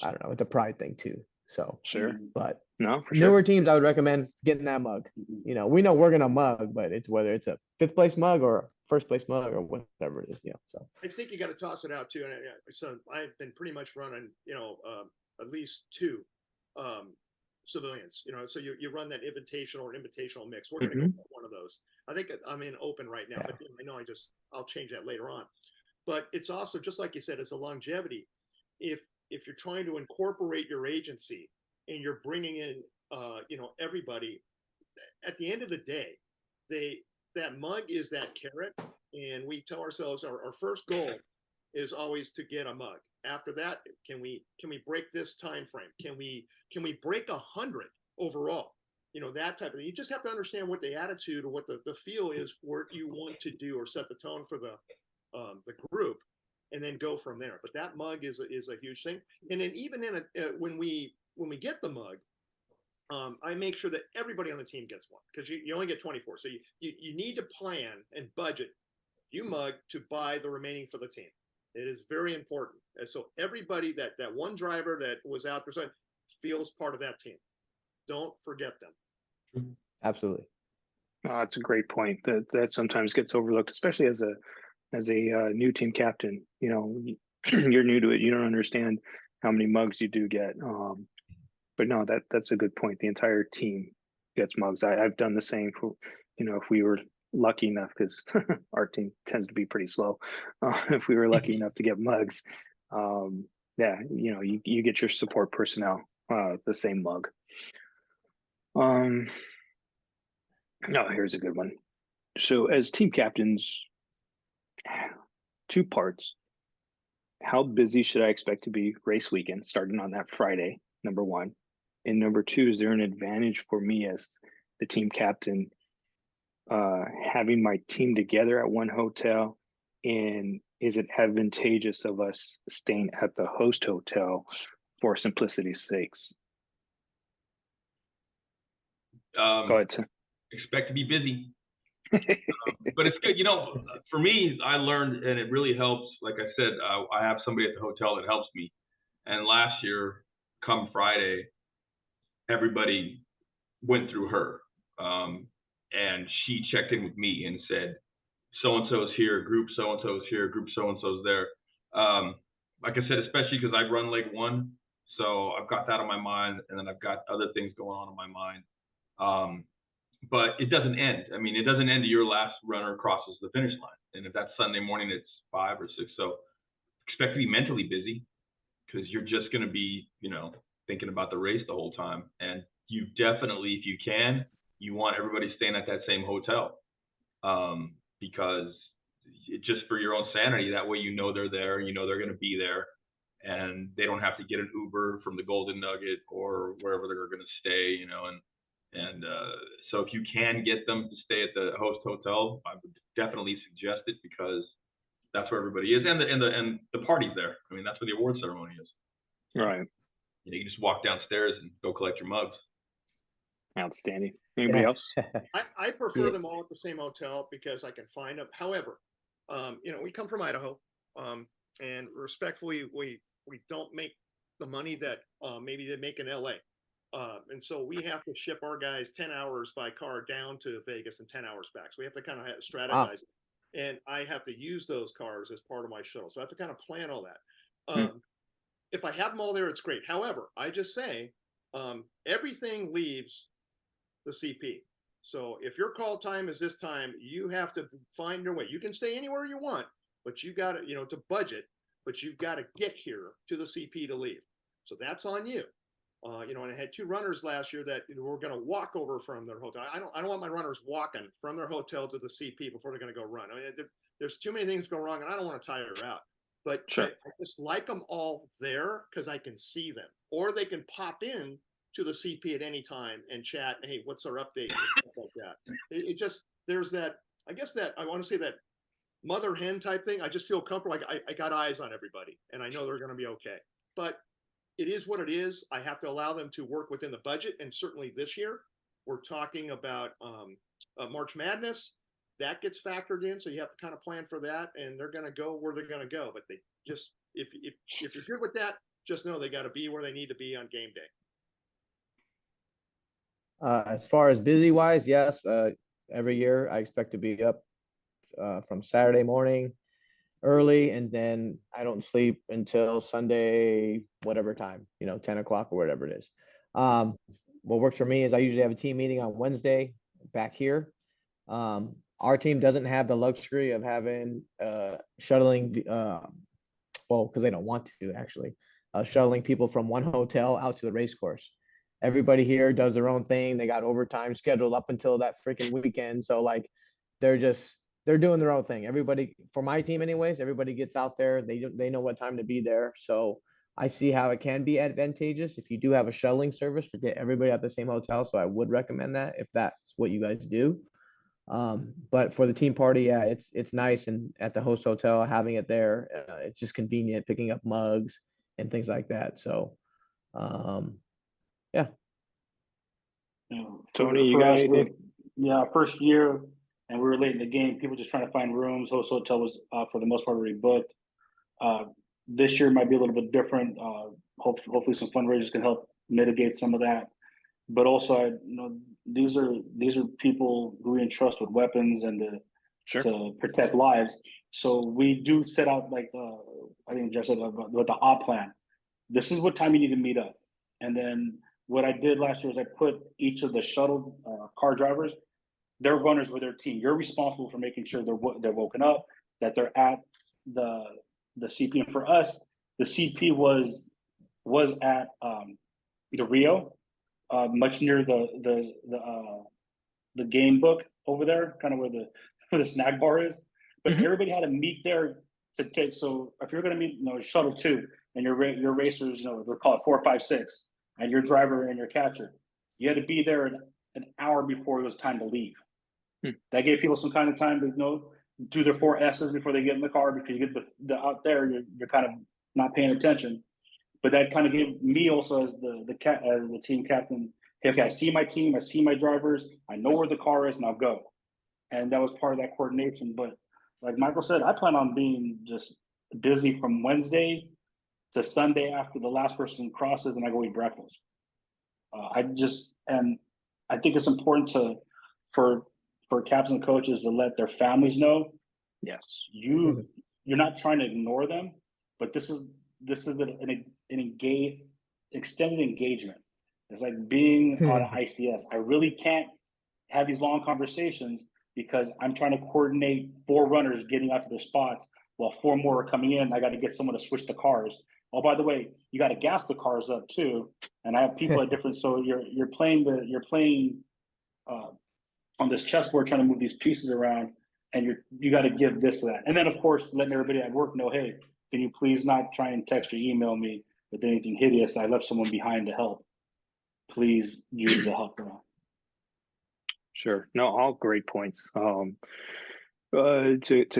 I don't know, it's a pride thing too. So Sure. but No, for newer sure. teams, I would recommend getting that mug. We know we're gonna mug, but it's whether it's a 5th place mug or 1st place mug or whatever it is. So I think you got to toss it out too. And so I've been pretty much running, at least 2 civilians. So you run that invitational mix. We're going to go for one of those. I think I'm in open right now, but I know I'll change that later on. But it's also, just like you said, it's a longevity. If you're trying to incorporate your agency and you're bringing in, everybody, at the end of the day, that mug is that carrot, and we tell ourselves our first goal is always to get a mug. After that, can we break this time frame? Can we break 100 overall? That type of thing. You just have to understand what the attitude or what the feel is for what you want to do, or set the tone for the group, and then go from there. But that mug is a huge thing. And then even when we get the mug, I make sure that everybody on the team gets one, because you only get 24. So you need to plan and budget you mug to buy the remaining for the team. It is very important. And so everybody, that one driver that was out there feels part of that team. Don't forget them. absolutely. Oh, that's a great point. That sometimes gets overlooked, especially as a new team captain. You're new to it. You don't understand how many mugs you do get. But no, that's a good point. The entire team gets mugs. I've done the same for, if we were lucky enough, because our team tends to be pretty slow. If we were lucky enough to get mugs, yeah, you get your support personnel the same mug. No, here's a good one. So as team captains, 2 parts. How busy should I expect to be race weekend starting on that Friday, number 1? And number 2, is there an advantage for me as the team captain having my team together at one hotel? And is it advantageous of us staying at the host hotel for simplicity's sakes? Go ahead, sir. Expect to be busy. But it's good. For me, I learned, and it really helps. Like I said, I have somebody at the hotel that helps me. And last year, come Friday, everybody went through her. And she checked in with me and said, so-and-so's here, group so-and-so's here, group so-and-so's there. Like I said, especially because I run leg 1. So I've got that on my mind, and then I've got other things going on in my mind. But it doesn't end. I mean, it doesn't end to your last runner crosses the finish line. And if that's Sunday morning, it's 5 or 6. So expect to be mentally busy, because you're just going to be, thinking about the race the whole time. And you definitely, if you can, you want everybody staying at that same hotel, because just for your own sanity, that way they're there, they're going to be there, and they don't have to get an Uber from the Golden Nugget or wherever they're going to stay, And so if you can get them to stay at the host hotel, I would definitely suggest it, because that's where everybody is, and the party's there. I mean, that's where the award ceremony is. Right. You can just walk downstairs and go collect your mugs. Outstanding. Anybody else? I prefer them all at the same hotel because I can find them. However, we come from Idaho, and respectfully, we don't make the money that maybe they make in LA. And so we have to ship our guys 10 hours by car down to Vegas and 10 hours back. So we have to kind of strategize. Wow. And I have to use those cars as part of my shuttle. So I have to kind of plan all that. If I have them all there, it's great. However, I just say everything leaves the CP. So if your call time is this time, you have to find your way. You can stay anywhere you want, but you got to, to budget, but you've got to get here to the CP to leave. So that's on you. And I had 2 runners last year that were going to walk over from their hotel. I don't want my runners walking from their hotel to the CP before they're going to go run. I mean, there's too many things go wrong, and I don't want to tire her out. But sure. I just like them all there because I can see them, or they can pop in to the CP at any time and chat. Hey, what's our update and stuff like that. It just, there's that. I guess that I want to say that mother hen type thing. I just feel comfortable. Like I got eyes on everybody, and I know they're going to be okay. But it is what it is. I have to allow them to work within the budget. And certainly this year, we're talking about March Madness. That gets factored in. So you have to kind of plan for that. And they're going to go where they're going to go. But they just, if you're good with that, just know they got to be where they need to be on game day. As far as busy wise, yes. Every year I expect to be up from Saturday morning early, and then I don't sleep until Sunday, whatever time, 10 o'clock or whatever it is. What works for me is I usually have a team meeting on Wednesday back here. Our team doesn't have the luxury of having shuttling, because they don't want to actually, shuttling people from one hotel out to the race course. Everybody here does their own thing. They got overtime scheduled up until that freaking weekend. So they're doing their own thing. Everybody, for my team anyways, everybody gets out there. They know what time to be there. So I see how it can be advantageous if you do have a shuttling service to get everybody at the same hotel. So I would recommend that if that's what you guys do. But for the team party, yeah, it's nice. And at the host hotel, having it there, it's just convenient, picking up mugs and things like that. So, yeah. Tony, you got anything? Yeah, first year, and we were late in the game. People just trying to find rooms. Host hotel was for the most part already booked. This year might be a little bit different. Hopefully, some fundraisers can help mitigate some of that. But also, these are people who we entrust with weapons and to protect lives. So we do set out, I think Jeff said, with the op plan. This is what time you need to meet up. And then what I did last year is I put each of the shuttle car drivers, they're runners with their team. You're responsible for making sure they're woken up, that they're at the CP. And for us, the CP was at the Rio, much near the the game book over there, kind of where the snack bar is. But Mhm. everybody had to meet there to take. So if you're going to meet, shuttle 2, and your racers, they'll call it 4, 5, 6, and your driver and your catcher, you had to be there an hour before it was time to leave. That gave people some kind of time to do their 4 S's before they get in the car, because you get the out there, you're kind of not paying attention. But that kind of gave me also as the team captain, hey, okay, I see my team, I see my drivers, I know where the car is, and I'll go. And that was part of that coordination. But like Michael said, I plan on being just busy from Wednesday to Sunday after the last person crosses and I go eat breakfast. And I think it's important for captains and coaches to let their families know. Yes. You're not trying to ignore them, but this is an extended engagement. It's like being on an ICS. I really can't have these long conversations because I'm trying to coordinate 4 runners getting out to their spots while 4 more are coming in. I got to get someone to switch the cars. Oh, by the way, you got to gas the cars up too. And I have people at different. So you're playing on this chessboard, trying to move these pieces around, and you got to give this to that. And then of course letting everybody at work know, hey, can you please not try and text or email me with anything hideous? I left someone behind to help. Please use the help now. Sure. No, all great points. To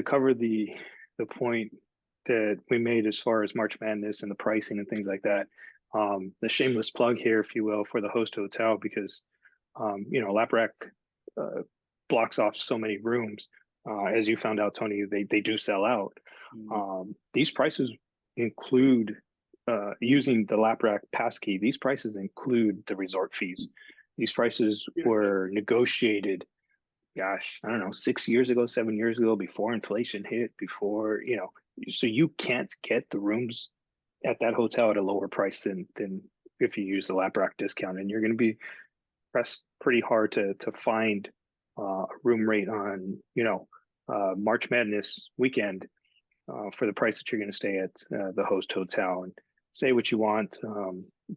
cover the point that we made as far as March Madness and the pricing and things like that, the shameless plug here, if you will, for the host hotel, because Laprac blocks off so many rooms. As you found out, Tony, they do sell out. These prices include using the Laprac passkey. These prices include the resort fees. These prices were negotiated, gosh, I don't know, 6 years ago, 7 years ago, before inflation hit, so you can't get the rooms at that hotel at a lower price than if you use the Laprac discount, and you're going to be pressed pretty hard to find a room rate on March Madness weekend for the price that you're going to stay at the host hotel. And say what you want,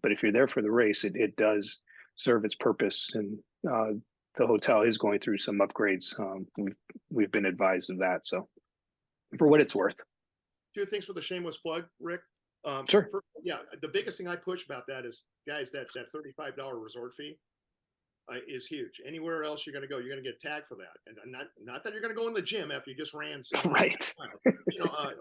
but if you're there for the race, it does serve its purpose, and the hotel is going through some upgrades. We've been advised of that, so for what it's worth. 2 things for the shameless plug, Rick. Sure. First, the biggest thing I push about that is, guys, that $35 resort fee is huge. Anywhere else you're going to go, you're going to get tagged for that, and not that you're going to go in the gym after you just ran right.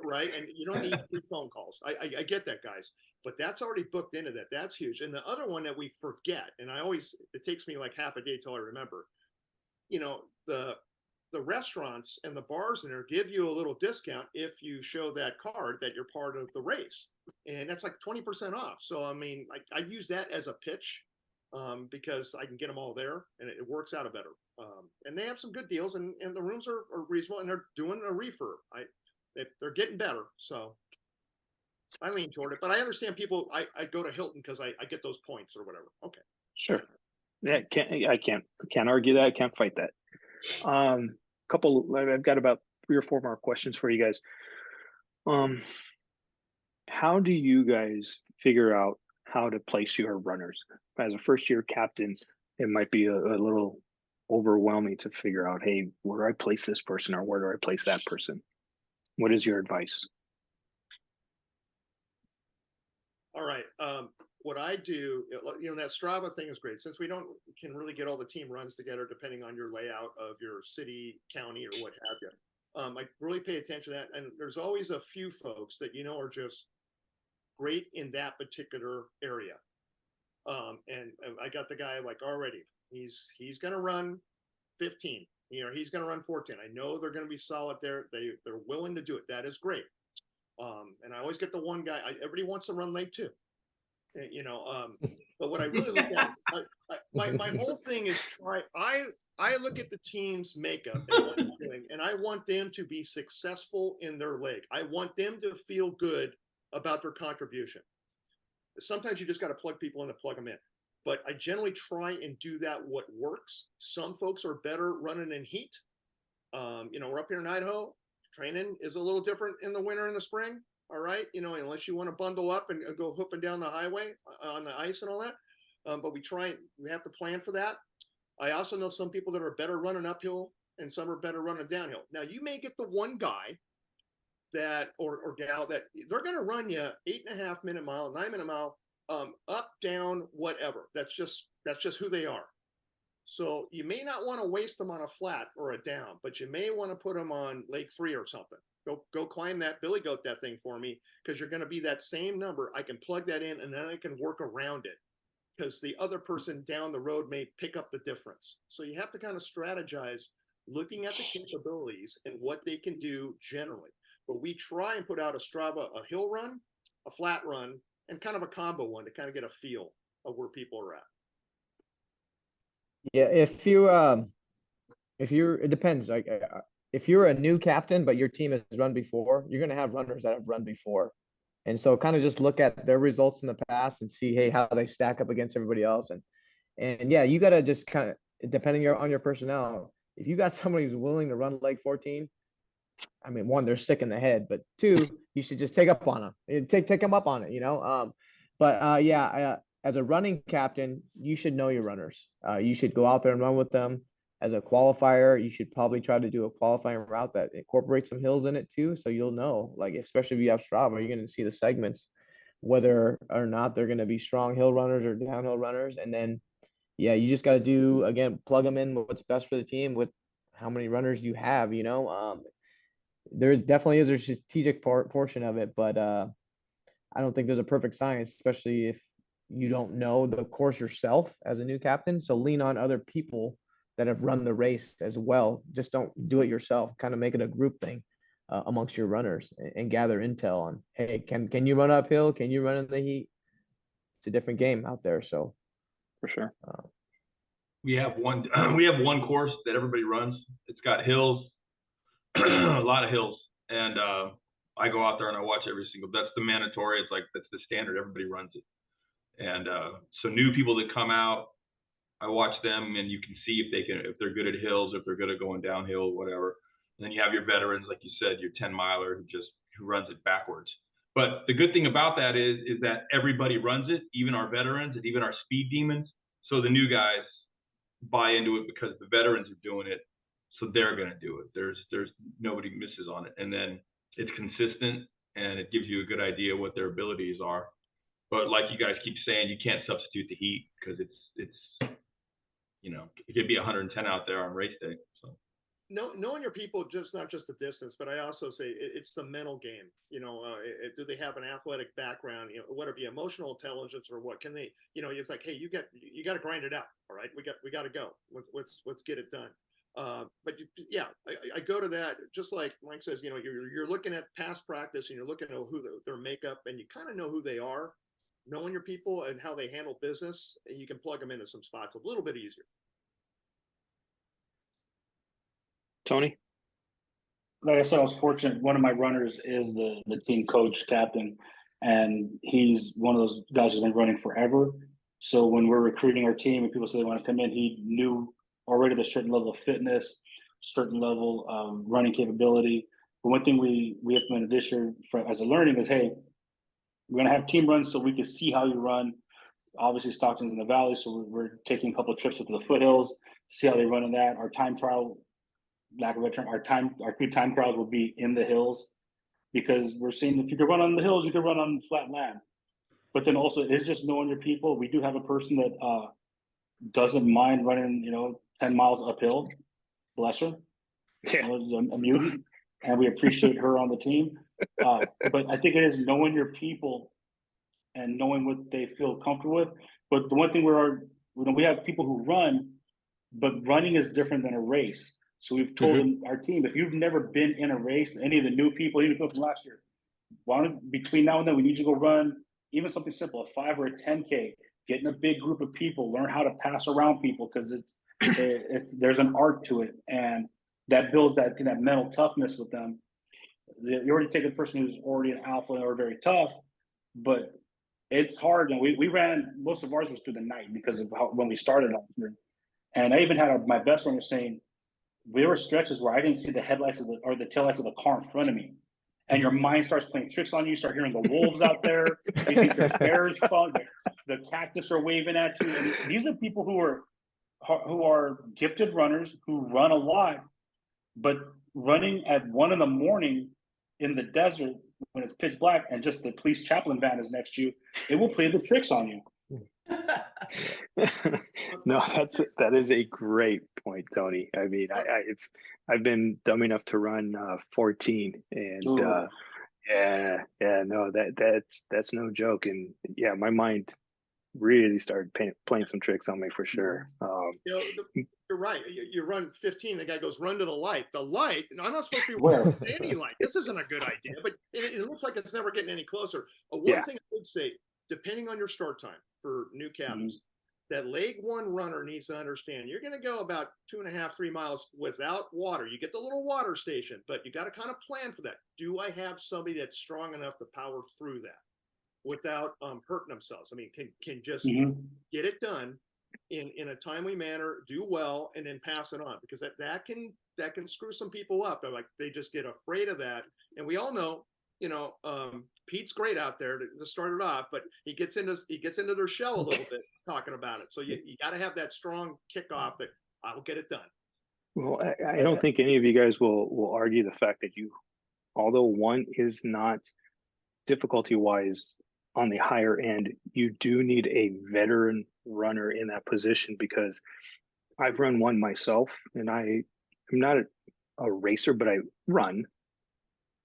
Right, and you don't need 3 phone calls. I get that, guys, but that's already booked into that. That's huge. And the other one that we forget, and it takes me like half a day till I remember, the restaurants and the bars in there give you a little discount if you show that card that you're part of the race, and that's like 20% off. So I mean, I use that as a pitch, because I can get them all there, and it works out better. And they have some good deals, and the rooms are reasonable, and they're doing a refurb. They're getting better, so I lean toward it. But I understand people. I go to Hilton because I get those points or whatever. Okay. Sure. Yeah, I can't argue that. I can't fight that. I've got about 3 or 4 more questions for you guys. How do you guys figure out how to place your runners? As a first-year captain, it might be a little overwhelming to figure out, hey, where do I place this person, or where do I place that person? What is your advice? All right. What I do, that Strava thing is great, since we can really get all the team runs together depending on your layout of your city, county, or what have you. I really pay attention to that, and there's always a few folks that are just great in that particular area. And I got the guy like already. He's going to run 15. He's going to run 14. I know they're going to be solid there. They're willing to do it. That is great. And I always get the one guy. Everybody wants to run late too. But what I really look at, my whole thing is I look at the team's makeup and what they're doing, and I want them to be successful in their leg. I want them to feel good about their contribution. Sometimes you just got to plug people in to plug them in, but I generally try and do that what works. Some folks are better running in heat. We're up here in Idaho. Training is a little different in the winter and the spring. All right, unless you want to bundle up and go hoofing down the highway on the ice and all that. But we have to plan for that. I also know some people that are better running uphill and some are better running downhill. Now you may get the one guy that or gal that they're going to run you 8.5 minute mile, 9 minute mile, up, down, whatever. That's just who they are. So you may not want to waste them on a flat or a down, but you may want to put them on Lake 3 or something. Go climb that, billy goat that thing for me, because you're going to be that same number. I can plug that in and then I can work around it, because the other person down the road may pick up the difference. So you have to kind of strategize looking at the capabilities and what they can do generally. But we try and put out a Strava, a hill run, a flat run, and kind of a combo one to kind of get a feel of where people are at. Yeah, it depends. Like, if you're a new captain, but your team has run before, you're gonna have runners that have run before, and so kind of just look at their results in the past and see, hey, how they stack up against everybody else, and yeah, you gotta just kind of, depending on your personnel, if you got somebody who's willing to run leg 14, I mean, one, they're sick in the head, but two, you should just take up on them, take them up on it, you know. But yeah, as a running captain, you should know your runners. You should go out there and run with them. As a qualifier, you should probably try to do a qualifying route that incorporates some hills in it too, so you'll know, like, especially if you have Strava, you're going to see the segments, whether or not they're going to be strong hill runners or downhill runners. And then, yeah, you just got to do, again, plug them in with what's best for the team with how many runners you have, you know. There definitely is a strategic portion of it, but I don't think there's a perfect science, especially if you don't know the course yourself as a new captain. So lean on other people that have run the race as well. Just don't do it yourself. Kind of make it a group thing amongst your runners, and gather intel on, hey, can you run uphill? Can you run in the heat? It's a different game out there. So For sure. We have one course that everybody runs. It's got hills, a lot of hills, and I go out there and I watch every single. That's the mandatory. It's like that's the standard. Everybody runs it, and so new people that come out, I watch them, and you can see if they're good at hills, if they're good at going downhill, whatever. And then you have your veterans, like you said, your 10-miler who runs it backwards. But the good thing about that is that everybody runs it, even our veterans and even our speed demons. So the new guys buy into it because the veterans are doing it, so they're going to do it. There's nobody misses on it, and then it's consistent and it gives you a good idea what their abilities are. But like you guys keep saying, you can't substitute the heat, because it's you know, it could be 110 out there on race day. So Knowing your people, just not just the distance, but I also say it's the mental game. You know, do they have an athletic background? You know, whether it be emotional intelligence or what, can they? You know, it's like, hey, you got to grind it out. All right, we got to go. Let's get it done. But yeah, I go to that, just like Mike says. You know, you're looking at past practice and you're looking at who their makeup, and you kind of know who they are. Knowing your people and how they handle business, and you can plug them into some spots a little bit easier. Tony? Like I said, I was fortunate. One of my runners is the team coach captain, and he's one of those guys who's been running forever. So when we're recruiting our team and people say they want to come in, he knew already the certain level of fitness, certain level of running capability. But one thing we implemented this year as a learning is, hey, we're going to have team runs so we can see how you run. Obviously, Stockton's in the valley, so we're taking a couple of trips up to the foothills, see how they run in that. Our time trial, lack of a term, our good time trials will be in the hills, because we're seeing if you can run on the hills, you can run on flat land. But then also, it's just knowing your people. We do have a person that doesn't mind running, 10 miles uphill. Bless her. Yeah. A mutant, and we appreciate her on the team. But I think it is knowing your people and knowing what they feel comfortable with. But the one thing we have people who run, but running is different than a race. So we've told our team, if you've never been in a race, any of the new people, even people from last year, between now and then, we need you to go run even something simple, a 5 or a 10K, get in a big group of people, learn how to pass around people, because there's an art to it, and that builds that mental toughness with them. You already take a person who's already an alpha or very tough, but it's hard. And we ran, most of ours was through the night because of when we started last year. And I even had my best runner saying, there were stretches where I didn't see the headlights or the taillights of the car in front of me. And your mind starts playing tricks on you. You start hearing the wolves out there. You think there's bears, the cactus are waving at you. And these are people who are who are gifted runners who run a lot, but running at 1 in the morning in the desert when it's pitch black and just the police chaplain van is next to you, it will play the tricks on you. No, that is a great point, Tony. I mean, I've been dumb enough to run 14, and yeah, no, that's no joke. And yeah, my mind really started playing some tricks on me for sure. You're right. You run 15, the guy goes, run to the light. The light, I'm not supposed to be Where? running to any light. This isn't a good idea, but it looks like it's never getting any closer. One thing I would say, depending on your start time for new captains, that leg one runner needs to understand you're going to go about 2.5, 3 miles without water. You get the little water station, but you got to kind of plan for that. Do I have somebody that's strong enough to power through that without hurting themselves? I mean, can just get it done in a timely manner, do well, and then pass it on, because that can screw some people up. They're like, they just get afraid of that. And we all know, Pete's great out there to start it off, but he gets into their shell a little bit talking about it. So you got to have that strong kickoff that I will get it done. Well, I don't think any of you guys will argue the fact that although one is not difficulty wise on the higher end, you do need a veteran runner in that position, because I've run one myself, and I'm not a racer, but I run.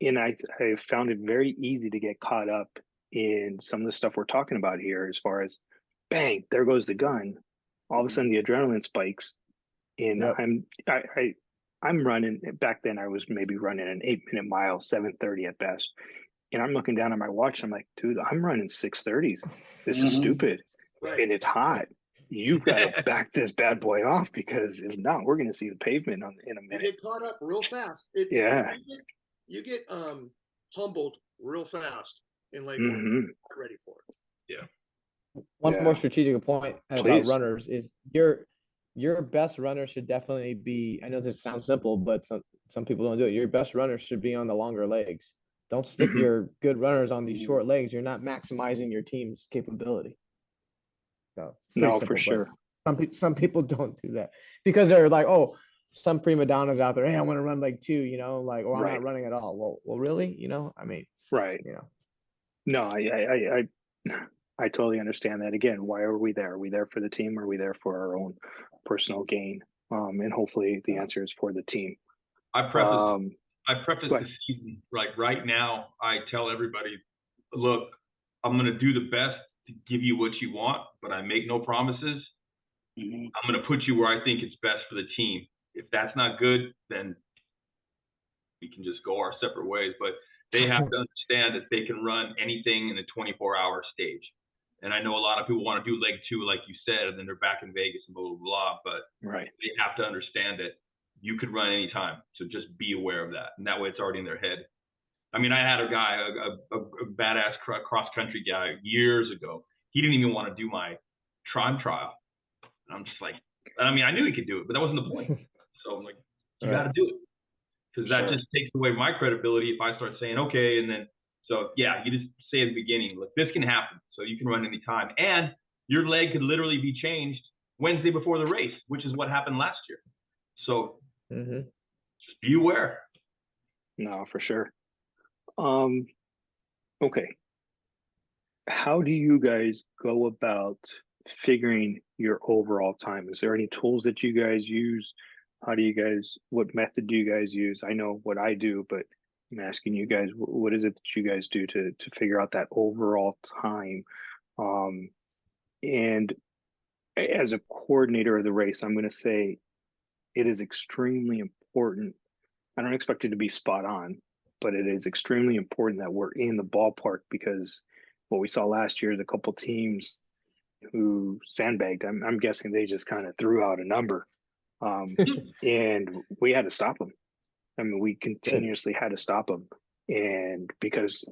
And I found it very easy to get caught up in some of the stuff we're talking about here, as far as bang, there goes the gun. All of a sudden the adrenaline spikes. And I'm running. Back then I was maybe running an 8-minute mile, 7:30 at best. And I'm looking down at my watch. I'm like, dude, I'm running 6:30s. This is stupid. Right. And it's hot. You've got to back this bad boy off, because if not, we're going to see the pavement in a minute. You get caught up real fast. You get humbled real fast in late one. Not ready for it. Yeah. One more strategic point about runners is your best runner should definitely be, I know this sounds simple, but some people don't do it. Your best runner should be on the longer legs. Don't stick your good runners on these short legs. You're not maximizing your team's capability. So no, simple, for sure. Some people don't do that because they're like, oh, some prima donnas out there, hey, I want to run like 2, like, or I'm not running at all. Well, really? I mean, right. No, I totally understand that. Again, why are we there? Are we there for the team? Or are we there for our own personal gain? And hopefully the answer is for the team. I preface the season, like right now, I tell everybody, look, I'm going to do the best to give you what you want, but I make no promises. I'm going to put you where I think it's best for the team. If that's not good, then we can just go our separate ways. But they have to understand that they can run anything in a 24-hour stage. And I know a lot of people want to do leg 2, like you said, and then they're back in Vegas and blah, blah, blah. But they have to understand that you could run anytime. So just be aware of that. And that way it's already in their head. I mean, I had a guy, a badass cross-country guy years ago. He didn't even want to do my time trial. And I'm just like, I mean, I knew he could do it, but that wasn't the point. So I'm like, you got to do it. Because that just takes away my credibility if I start saying, okay, and then, so yeah, you just say at the beginning, look, this can happen. So you can run anytime. And your leg could literally be changed Wednesday before the race, which is what happened last year. So just be aware. No, for sure. Okay. How do you guys go about figuring your overall time? Is there any tools that you guys use? What method do you guys use? I know what I do, but I'm asking you guys, what is it that you guys do to figure out that overall time? And as a coordinator of the race, I'm going to say it is extremely important. I don't expect it to be spot on, but it is extremely important that we're in the ballpark, because what we saw last year is a couple teams who sandbagged. I'm guessing they just kind of threw out a number, and we had to stop them. I mean, we continuously had to stop them, and because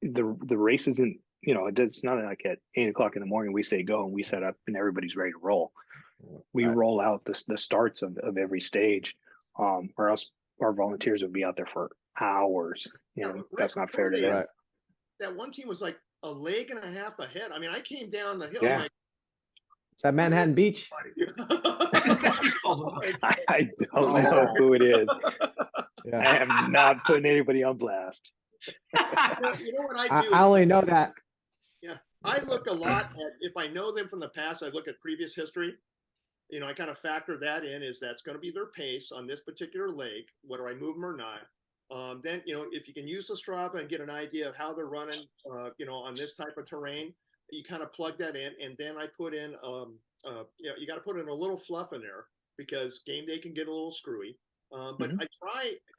the race isn't, it's not like at 8 o'clock in the morning we say go and we set up and everybody's ready to roll. We roll out the starts of every stage, or else our volunteers would be out there for hours. That's not fair to them. That one team was like a leg and a half ahead. I mean, I came down the hill, like, Is that Manhattan Beach? I don't know who it is. Yeah. I am not putting anybody on blast. You know what I do? I only know that. Yeah, I look a lot at, if I know them from the past, I look at previous history. You know, I kind of factor that in, is that's going to be their pace on this particular leg, whether I move them or not. Then, you know, if you can use the Strava and get an idea of how they're running, you know, on this type of terrain, you kind of plug that in. And then I put in, you know, you got to put in a little fluff in there because game day can get a little screwy. But Mhm. I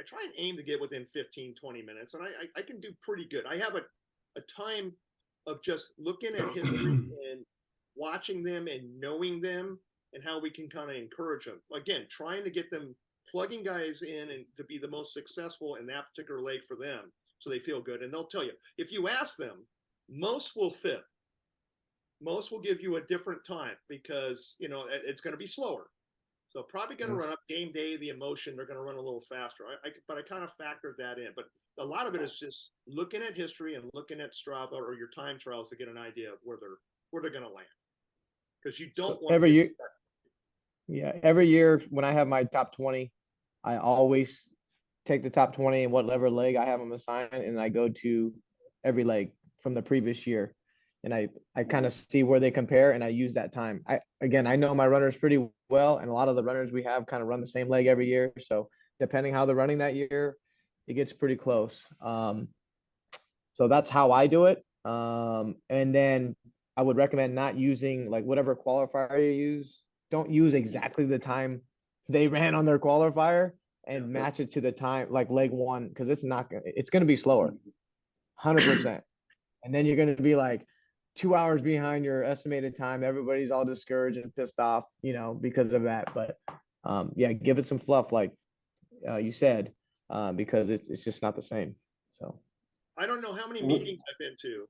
try and aim to get within 15, 20 minutes, and I can do pretty good. I have a time of just looking at history and watching them and knowing them and how we can kind of encourage them. Again, trying to get them plugging guys in and to be the most successful in that particular leg for them so they feel good. And they'll tell you, if you ask them, most will fit. Most will give you a different time because, you know, it's going to be slower. So probably going to run up game day, the emotion, they're going to run a little faster. But I kind of factored that in. But a lot of it is just looking at history and looking at Strava or your time trials to get an idea of where they're going to land. Because you don't want every year. Yeah, every year when I have my top 20, I always take the top 20 and whatever leg I have them assigned, and I go to every leg from the previous year. And I kind of see where they compare, and I use that time. I know my runners pretty well, and a lot of the runners we have kind of run the same leg every year. So depending how they're running that year, it gets pretty close. So that's how I do it. And then I would recommend not using like whatever qualifier you use. Don't use exactly the time they ran on their qualifier and match it to the time like leg one, because it's gonna be slower, 100%. And then you're gonna be like 2 hours behind your estimated time. Everybody's all discouraged and pissed off, you know, because of that. But yeah, give it some fluff, like you said, because it's just not the same. So I don't know how many meetings I've been to.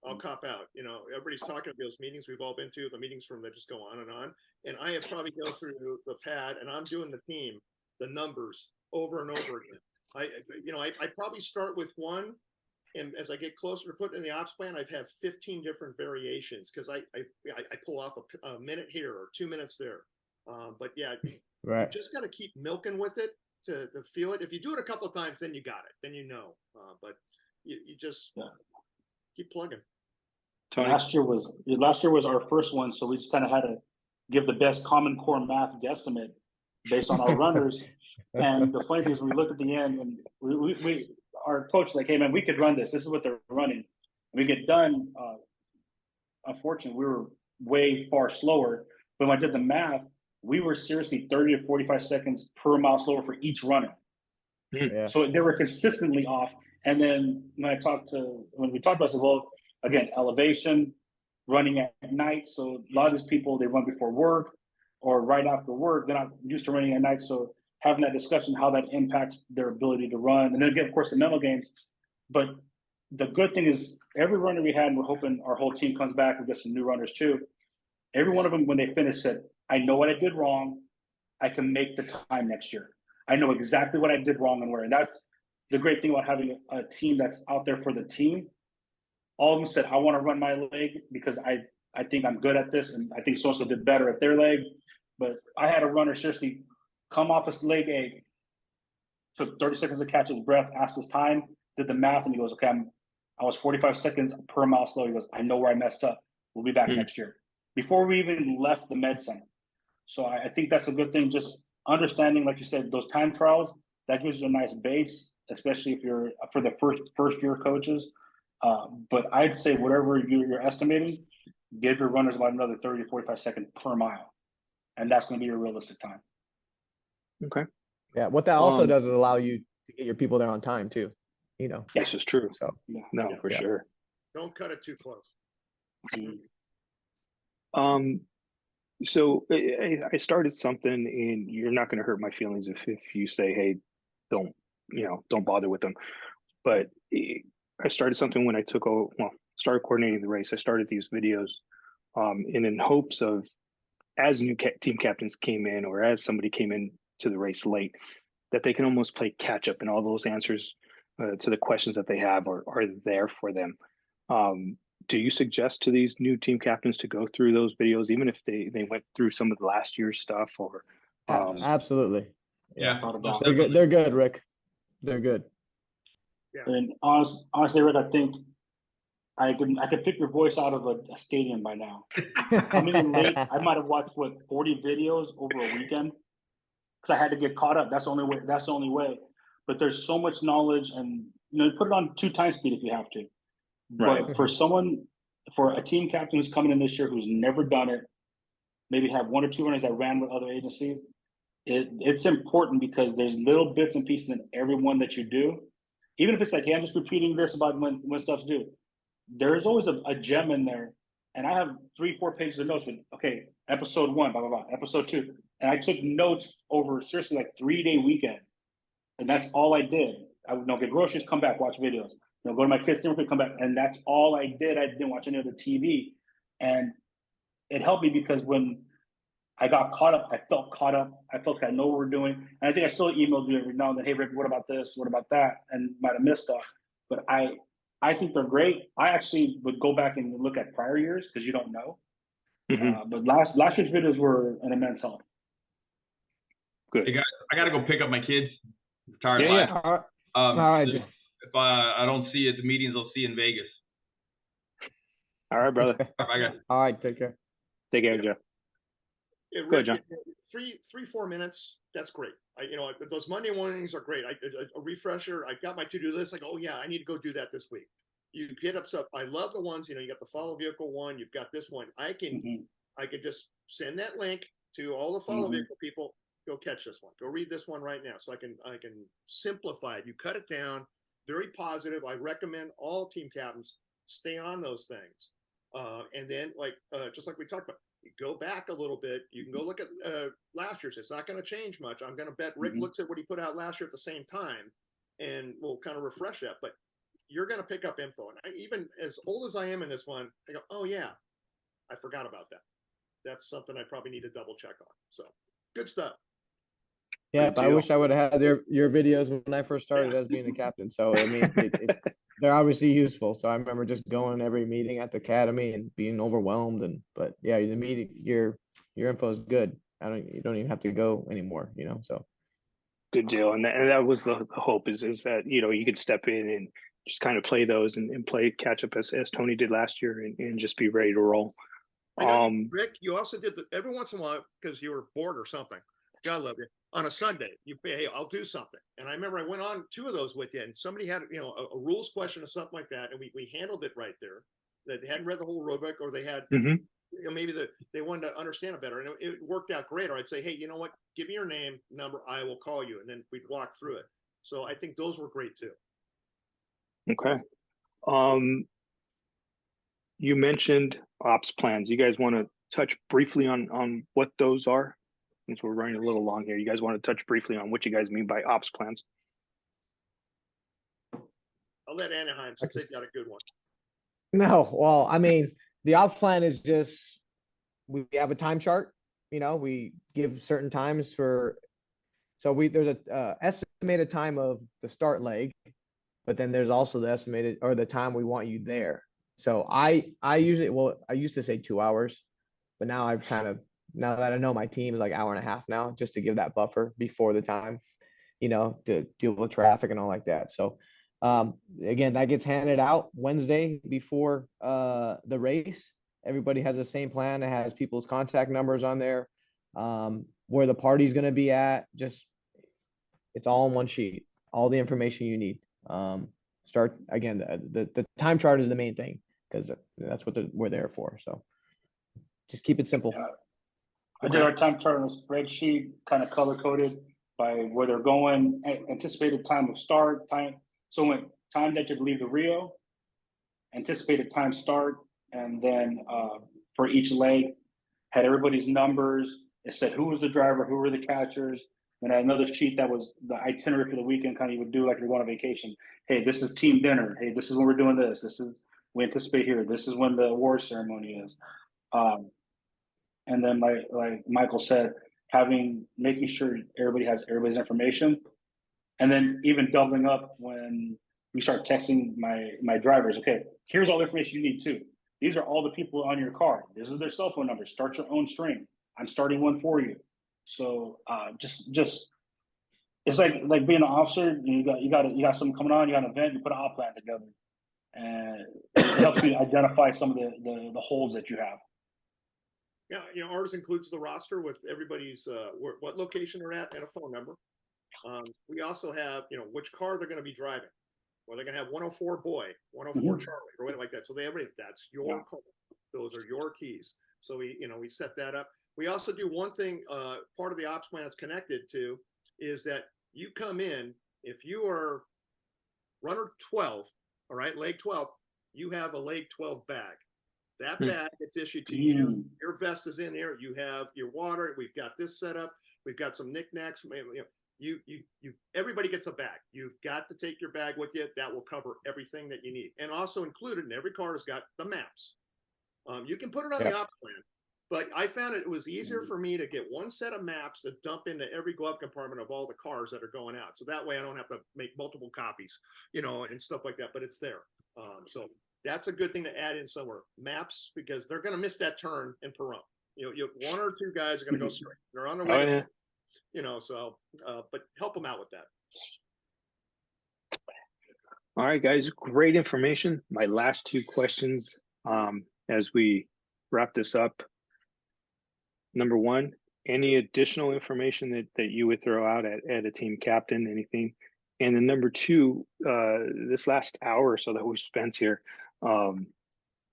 I'll cop out. You know, everybody's talking about those meetings we've all been to, the meetings from that just go on and on. And I have probably go through the pad and I'm doing the team, the numbers over and over again. I probably start with one, and as I get closer to putting in the ops plan, I've had 15 different variations because I pull off a minute here or 2 minutes there. But yeah, right. you just got to keep milking with it to feel it. If you do it a couple of times, then you got it. Then you know. But you just keep plugging. Tony. Last year was our first one, so we just kind of had to give the best Common Core math guesstimate based on our runners. And the funny thing is, we looked at the end, and we our coach was like, "Hey man, we could run this. This is what they're running." And we get done. Unfortunately, we were way far slower. But when I did the math, we were seriously 30 to 45 seconds per mile slower for each runner. Yeah. So they were consistently off. And then when we talked about it, I said, well, again, elevation, running at night. So a lot of these people, they run before work or right after work. They're not used to running at night. So having that discussion, how that impacts their ability to run. And then again, of course, the mental games. But the good thing is every runner we had, and we're hoping our whole team comes back and get some new runners too. Every one of them, when they finished, said, I know what I did wrong. I can make the time next year. I know exactly what I did wrong and where. And that's the great thing about having a team that's out there for the team. All of them said, I want to run my leg because I think I'm good at this. And I think so-and-so did better at their leg. But I had a runner seriously come off his leg A, took 30 seconds to catch his breath, asked his time, did the math, and he goes, okay, I was 45 seconds per mile slow. He goes, I know where I messed up. We'll be back next year. Before we even left the med center. So I think that's a good thing. Just understanding, like you said, those time trials, that gives you a nice base, especially if you're for the first year coaches. But I'd say whatever you're estimating, give your runners about another 30 to 45 seconds per mile. And that's going to be your realistic time. Okay. Yeah. What that also does is allow you to get your people there on time too. You know. This is true. So for sure. Don't cut it too close. So I started something, and you're not going to hurt my feelings if you say, hey, don't bother with them. But I started something when I started coordinating the race. I started these videos and in hopes of, as new team captains came in, or as somebody came in to the race late, that they can almost play catch up, and all those answers to the questions that they have are there for them. do you suggest to these new team captains to go through those videos, even if they went through some of the last year's stuff, or Absolutely. Yeah, Thought most about They're good. definitely. They're good, Rick. They're good. And honestly, Rick, I think I could pick your voice out of a stadium by now. Coming in late, I might have watched 40 videos over a weekend because I had to get caught up. That's the only way. That's the only way. But there's so much knowledge, and put it on 2 times speed if you have to. Right. But for a team captain who's coming in this year who's never done it, maybe have 1 or 2 runners that ran with other agencies, it's important because there's little bits and pieces in every one that you do. Even if it's like, hey, I'm just repeating this about when stuff's due. There's always a gem in there. And I have 3-4 pages of notes with, okay, episode 1, blah, blah, blah, episode 2. And I took notes over seriously like 3-day weekend. And that's all I did. I would get groceries, come back, watch videos. Go to my kids' dinner, come back. And that's all I did. I didn't watch any of the TV. And it helped me because when I got caught up, I felt caught up. I felt like I know what we're doing. And I think I still emailed you every now and then, hey, Rick, what about this? What about that? And might have missed stuff. But I think they're great. I actually would go back and look at prior years because you don't know. But last year's videos were an immense help. Good. Hey guys, I got to go pick up my kids. Retired Yeah, live. All right. If I don't see you at the meetings, I'll see you in Vegas. All right, brother. Bye, guys. All right. Take care. Take care, Jeff. Rick, Go ahead, John. 3-4 minutes. That's great. Those Monday mornings are great. A refresher. I got my to-do list. Like, oh yeah, I need to go do that this week. You get up stuff. I love the ones. You got the follow vehicle one. You've got this one. I can just send that link to all the follow vehicle people. Go catch this one. Go read this one right now. So I can simplify it. You cut it down. Very positive. I recommend all team captains stay on those things. And then just like we talked about, you go back a little bit. You can go look at last year's. It's not going to change much. I'm going to bet Rick looks at what he put out last year at the same time, and we'll kind of refresh that. But you're going to pick up info. And even as old as I am in this one, I go, oh yeah, I forgot about that. That's something I probably need to double check on. So good stuff. Yeah, but I wish I would have had your videos when I first started as being the captain. So I mean, they're obviously useful. So I remember just going every meeting at the academy and being overwhelmed. But yeah, the meeting, your info is good. You don't even have to go anymore. So Good deal. And that was the hope is that you could step in and just kind of play those and play catch up as Tony did last year and just be ready to roll. Rick, you also did every once in a while because you were bored or something. God love you. On a Sunday, hey, I'll do something. And I remember I went on 2 of those with you, and somebody had a rules question or something like that, and we handled it right there. That they hadn't read the whole rubric, or they had maybe they wanted to understand it better, and it worked out great. Or I'd say, hey, you know what? Give me your name, number, I will call you, and then we'd walk through it. So I think those were great too. Okay. You mentioned ops plans. You guys want to touch briefly on what those are? Since we're running a little long here, you guys want to touch briefly on what you guys mean by ops plans? I'll let Anaheim, since they've got a good one. No, well, I mean, the ops plan is just we have a time chart. We give certain times for. So there's a estimated time of the start leg, but then there's also the estimated or the time we want you there. So I used to say 2 hours, but now now that I know my team is like 1.5 hours now, just to give that buffer before the time, to deal with traffic and all like that. So again, that gets handed out Wednesday before the race. Everybody has the same plan. It has people's contact numbers on there, where the party's going to be at. It's all on one sheet, all the information you need. Start again. The time chart is the main thing because that's what we're there for. So just keep it simple. Yeah. I did our time chart on a spreadsheet, kind of color coded by where they're going, anticipated time of start, time. So when time that you leave the Rio, anticipated time start, and then for each leg, had everybody's numbers. It said who was the driver, who were the catchers. Then I had another sheet that was the itinerary for the weekend, kind of you would do like you're going on vacation. Hey, this is team dinner. Hey, this is when we're doing this. This is we anticipate here. This is when the award ceremony is. And then like Michael said, making sure everybody has everybody's information. And then even doubling up when we start texting my drivers, okay, here's all the information you need too. these are all the people on your card. These are their cell phone numbers. Start your own string. I'm starting one for you. So just it's like being an officer. You got something coming on. You got an event. You put an op plan together, and it helps you identify some of the holes that you have. Yeah, ours includes the roster with everybody's what location they're at and a phone number. We also have which car they're going to be driving. Well, they're going to have 104 boy, 104 Charlie, or whatever like that. So that's your car. Those are your keys. So we set that up. We also do one thing. Part of the ops plan it's connected to is that you come in if you are runner 12, all right, leg 12, you have a leg 12 bag. That bag gets issued to you. Your vest is in there. You have your water. We've got this set up. We've got some knickknacks. Everybody gets a bag. You've got to take your bag with you. That will cover everything that you need. And also included in every car has got the maps. You can put it on the op plan, but I found it was easier for me to get one set of maps that dump into every glove compartment of all the cars that are going out. So that way I don't have to make multiple copies, and stuff like that, but it's there. So that's a good thing to add in somewhere. Maps, because they're going to miss that turn in Perone. One or two guys are going to go straight. They're on their way but help them out with that. All right, guys, great information. My last two questions as we wrap this up. Number one, any additional information that you would throw out at a team captain, anything? And then number two, this last hour or so that we've spent here,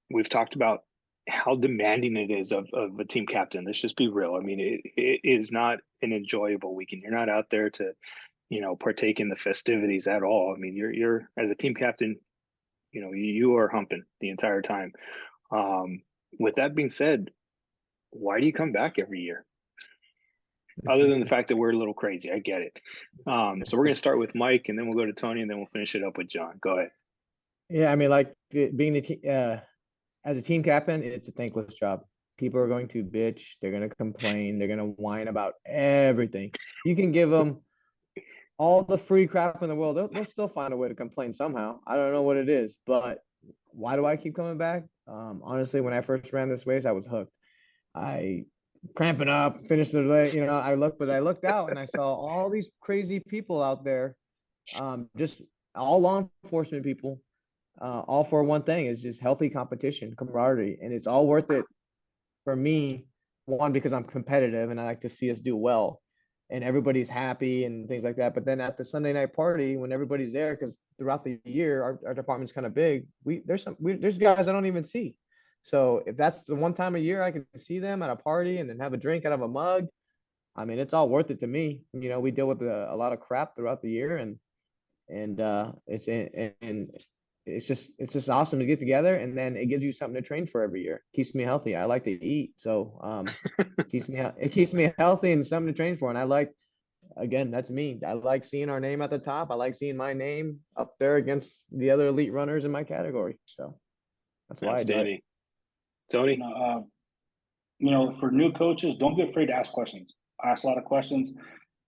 we've talked about how demanding it is of a team captain. Let's just be real. I mean, it is not an enjoyable weekend. You're not out there to, partake in the festivities at all. I mean, you're as a team captain, you are humping the entire time. With that being said, why do you come back every year? Other than the fact that we're a little crazy, I get it. So we're going to start with Mike, and then we'll go to Tony, and then we'll finish it up with John. Go ahead. Yeah, I mean, like being as a team captain, it's a thankless job. People are going to bitch. They're going to complain. They're going to whine about everything. You can give them all the free crap in the world. They'll still find a way to complain somehow. I don't know what it is, but why do I keep coming back? Honestly, when I first ran this race, I was hooked. I cramping up, finished the day. I looked out and I saw all these crazy people out there, just all law enforcement people, all for one thing is just healthy competition, camaraderie, and it's all worth it for me. One, because I'm competitive and I like to see us do well, and everybody's happy and things like that. But then at the Sunday night party, when everybody's there, because throughout the year our department's kind of big, there's guys I don't even see. So if that's the one time a year I can see them at a party and then have a drink out of a mug, I mean, it's all worth it to me. We deal with a lot of crap throughout the year, and it's just awesome to get together, and then it gives you something to train for every year. Keeps me healthy. I like to eat, so it keeps me healthy and something to train for. And I like, again, that's me. I like seeing our name at the top. I like seeing my name up there against the other elite runners in my category. So that's why I do it. Tony? For new coaches, don't be afraid to ask questions. I ask a lot of questions.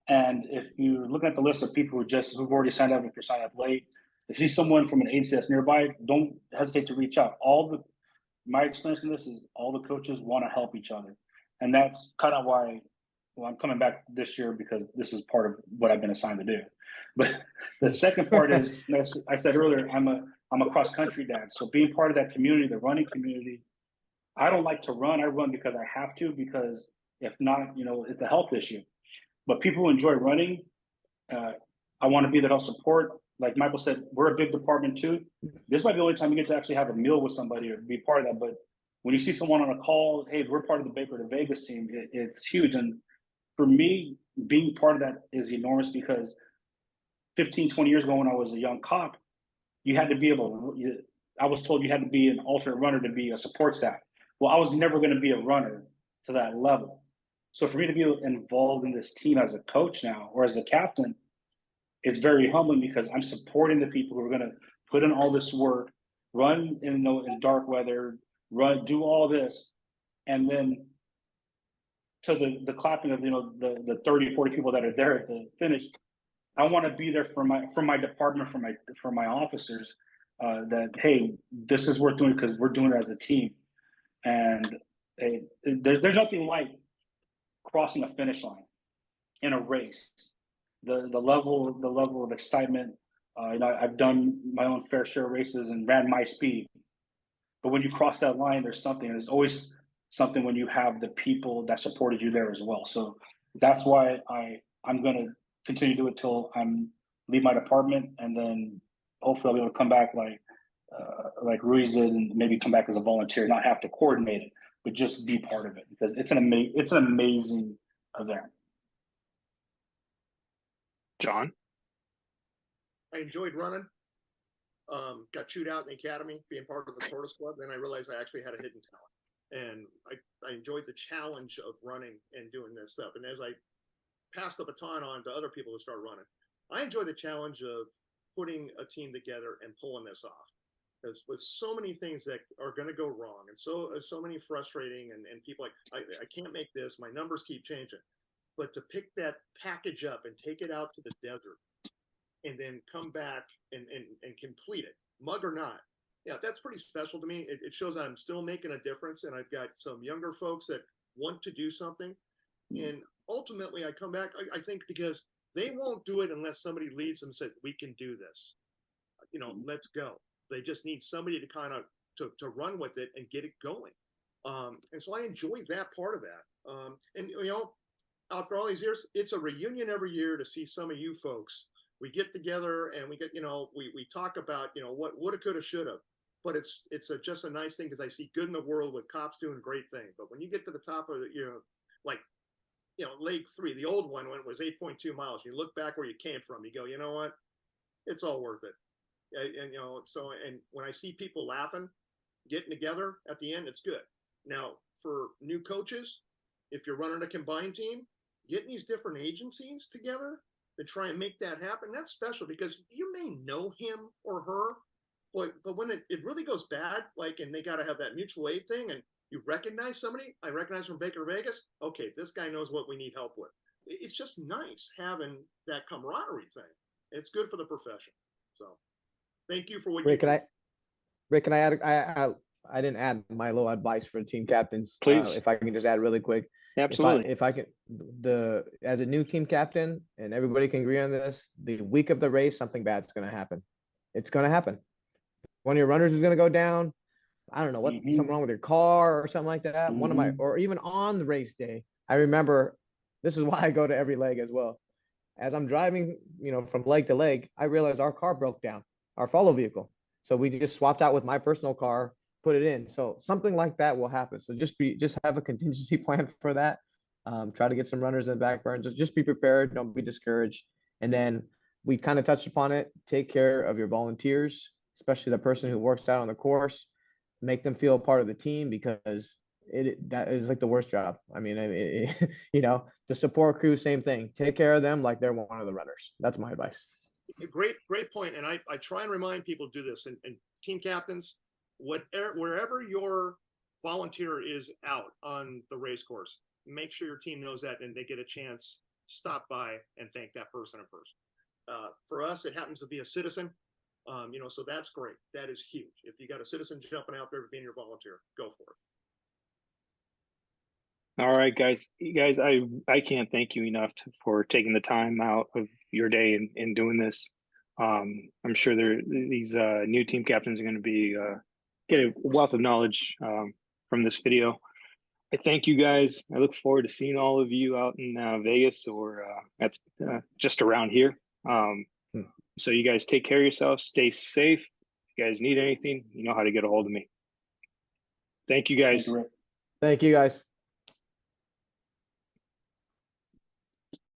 And if you're looking at the list of people who've already signed up, if you're signing up late, if you see someone from an agency that's nearby, don't hesitate to reach out. My experience in this is all the coaches want to help each other. And that's kind of why, I'm coming back this year, because this is part of what I've been assigned to do. But the second part is, as I said earlier, I'm a cross-country dad. So being part of that community, the running community, I don't like to run. I run because I have to, because if not, it's a health issue. But people who enjoy running, I want to be there to support. Like Michael said, we're a big department too. This might be the only time you get to actually have a meal with somebody or be part of that. But when you see someone on a call, hey, we're part of the Baker to Vegas team, it's huge. And for me, being part of that is enormous, because 15, 20 years ago when I was a young cop, you had to be I was told you had to be an alternate runner to be a support staff. Well, I was never going to be a runner to that level. So for me to be involved in this team as a coach now, or as a captain, it's very humbling, because I'm supporting the people who are going to put in all this work, run in dark weather, do all this, and then to the clapping of the 30, 40 people that are there at the finish. I want to be there for my department, for my officers, that, hey, this is worth doing because we're doing it as a team. And there's nothing like crossing a finish line in a race. The level of excitement. I've done my own fair share of races and ran my speed. But when you cross that line, there's something. There's always something when you have the people that supported you there as well. So that's why I'm going to continue to do it till I'm leave my department, and then hopefully I'll be able to come back like Ruiz did, and maybe come back as a volunteer, not have to coordinate it, but just be part of it, because it's an amazing event. John? I enjoyed running. Got chewed out in the academy, being part of the Tortoise Club. Then I realized I actually had a hidden talent, and I enjoyed the challenge of running and doing this stuff. And as I passed the baton on to other people who start running, I enjoy the challenge of putting a team together and pulling this off. Because with so many things that are going to go wrong, and so many frustrating, and people like, I can't make this, my numbers keep changing. But to pick that package up and take it out to the desert, and then come back and complete it, mug or not, yeah, that's pretty special to me. It shows I'm still making a difference, and I've got some younger folks that want to do something. And ultimately, I come back, I think, because they won't do it unless somebody leads them and says, we can do this. Let's go. They just need somebody to kind of to run with it and get it going. And so I enjoyed that part of that. And after all these years, it's a reunion every year to see some of you folks. We get together and we get, we talk about, what woulda, coulda, shoulda. But it's just a nice thing, because I see good in the world with cops doing great things. But when you get to the top of leg 3, the old one, when it was 8.2 miles, you look back where you came from, you go, you know what? It's all worth it. And when I see people laughing, getting together at the end, it's good. Now, for new coaches, if you're running a combined team, getting these different agencies together to try and make that happen, that's special, because you may know him or her, but when it really goes bad, and they got to have that mutual aid thing, and you recognize somebody, I recognize from Baker Vegas, okay, this guy knows what we need help with. It's just nice having that camaraderie thing. It's good for the profession. So thank you for what Rick, you do. Rick, can I add? I didn't add my little advice for team captains. Please. If I can just add really quick. Absolutely. If I can, as a new team captain, and everybody can agree on this, the week of the race, something bad's going to happen. It's going to happen. One of your runners is going to go down. I don't know what, something wrong with your car or something like that. Or even on the race day, I remember, this is why I go to every leg as well. As I'm driving, from leg to leg, I realized our car broke down, our follow vehicle. So we just swapped out with my personal car, put it in. So something like that will happen. So just have a contingency plan for that. Try to get some runners in the back burn. Just be prepared. Don't be discouraged. And then we kind of touched upon it. Take care of your volunteers, especially the person who works out on the course. Make them feel part of the team, because that is like the worst job. I mean, the support crew, same thing. Take care of them like they're one of the runners. That's my advice. Great point. And I try and remind people to do this. And team captains, wherever your volunteer is out on the race course, make sure your team knows that, and they get a chance, stop by and thank that person in person. For us, it happens to be a citizen. So that's great. That is huge. If you got a citizen jumping out there being your volunteer, go for it. All right, guys. You guys, I can't thank you enough for taking the time out of your day and doing this. I'm sure these new team captains are going to be get a wealth of knowledge from this video. I thank you guys. I look forward to seeing all of you out in Vegas or at just around here. So you guys take care of yourselves. Stay safe. If you guys need anything, you know how to get a hold of me. Thank you, guys. Thank you, guys.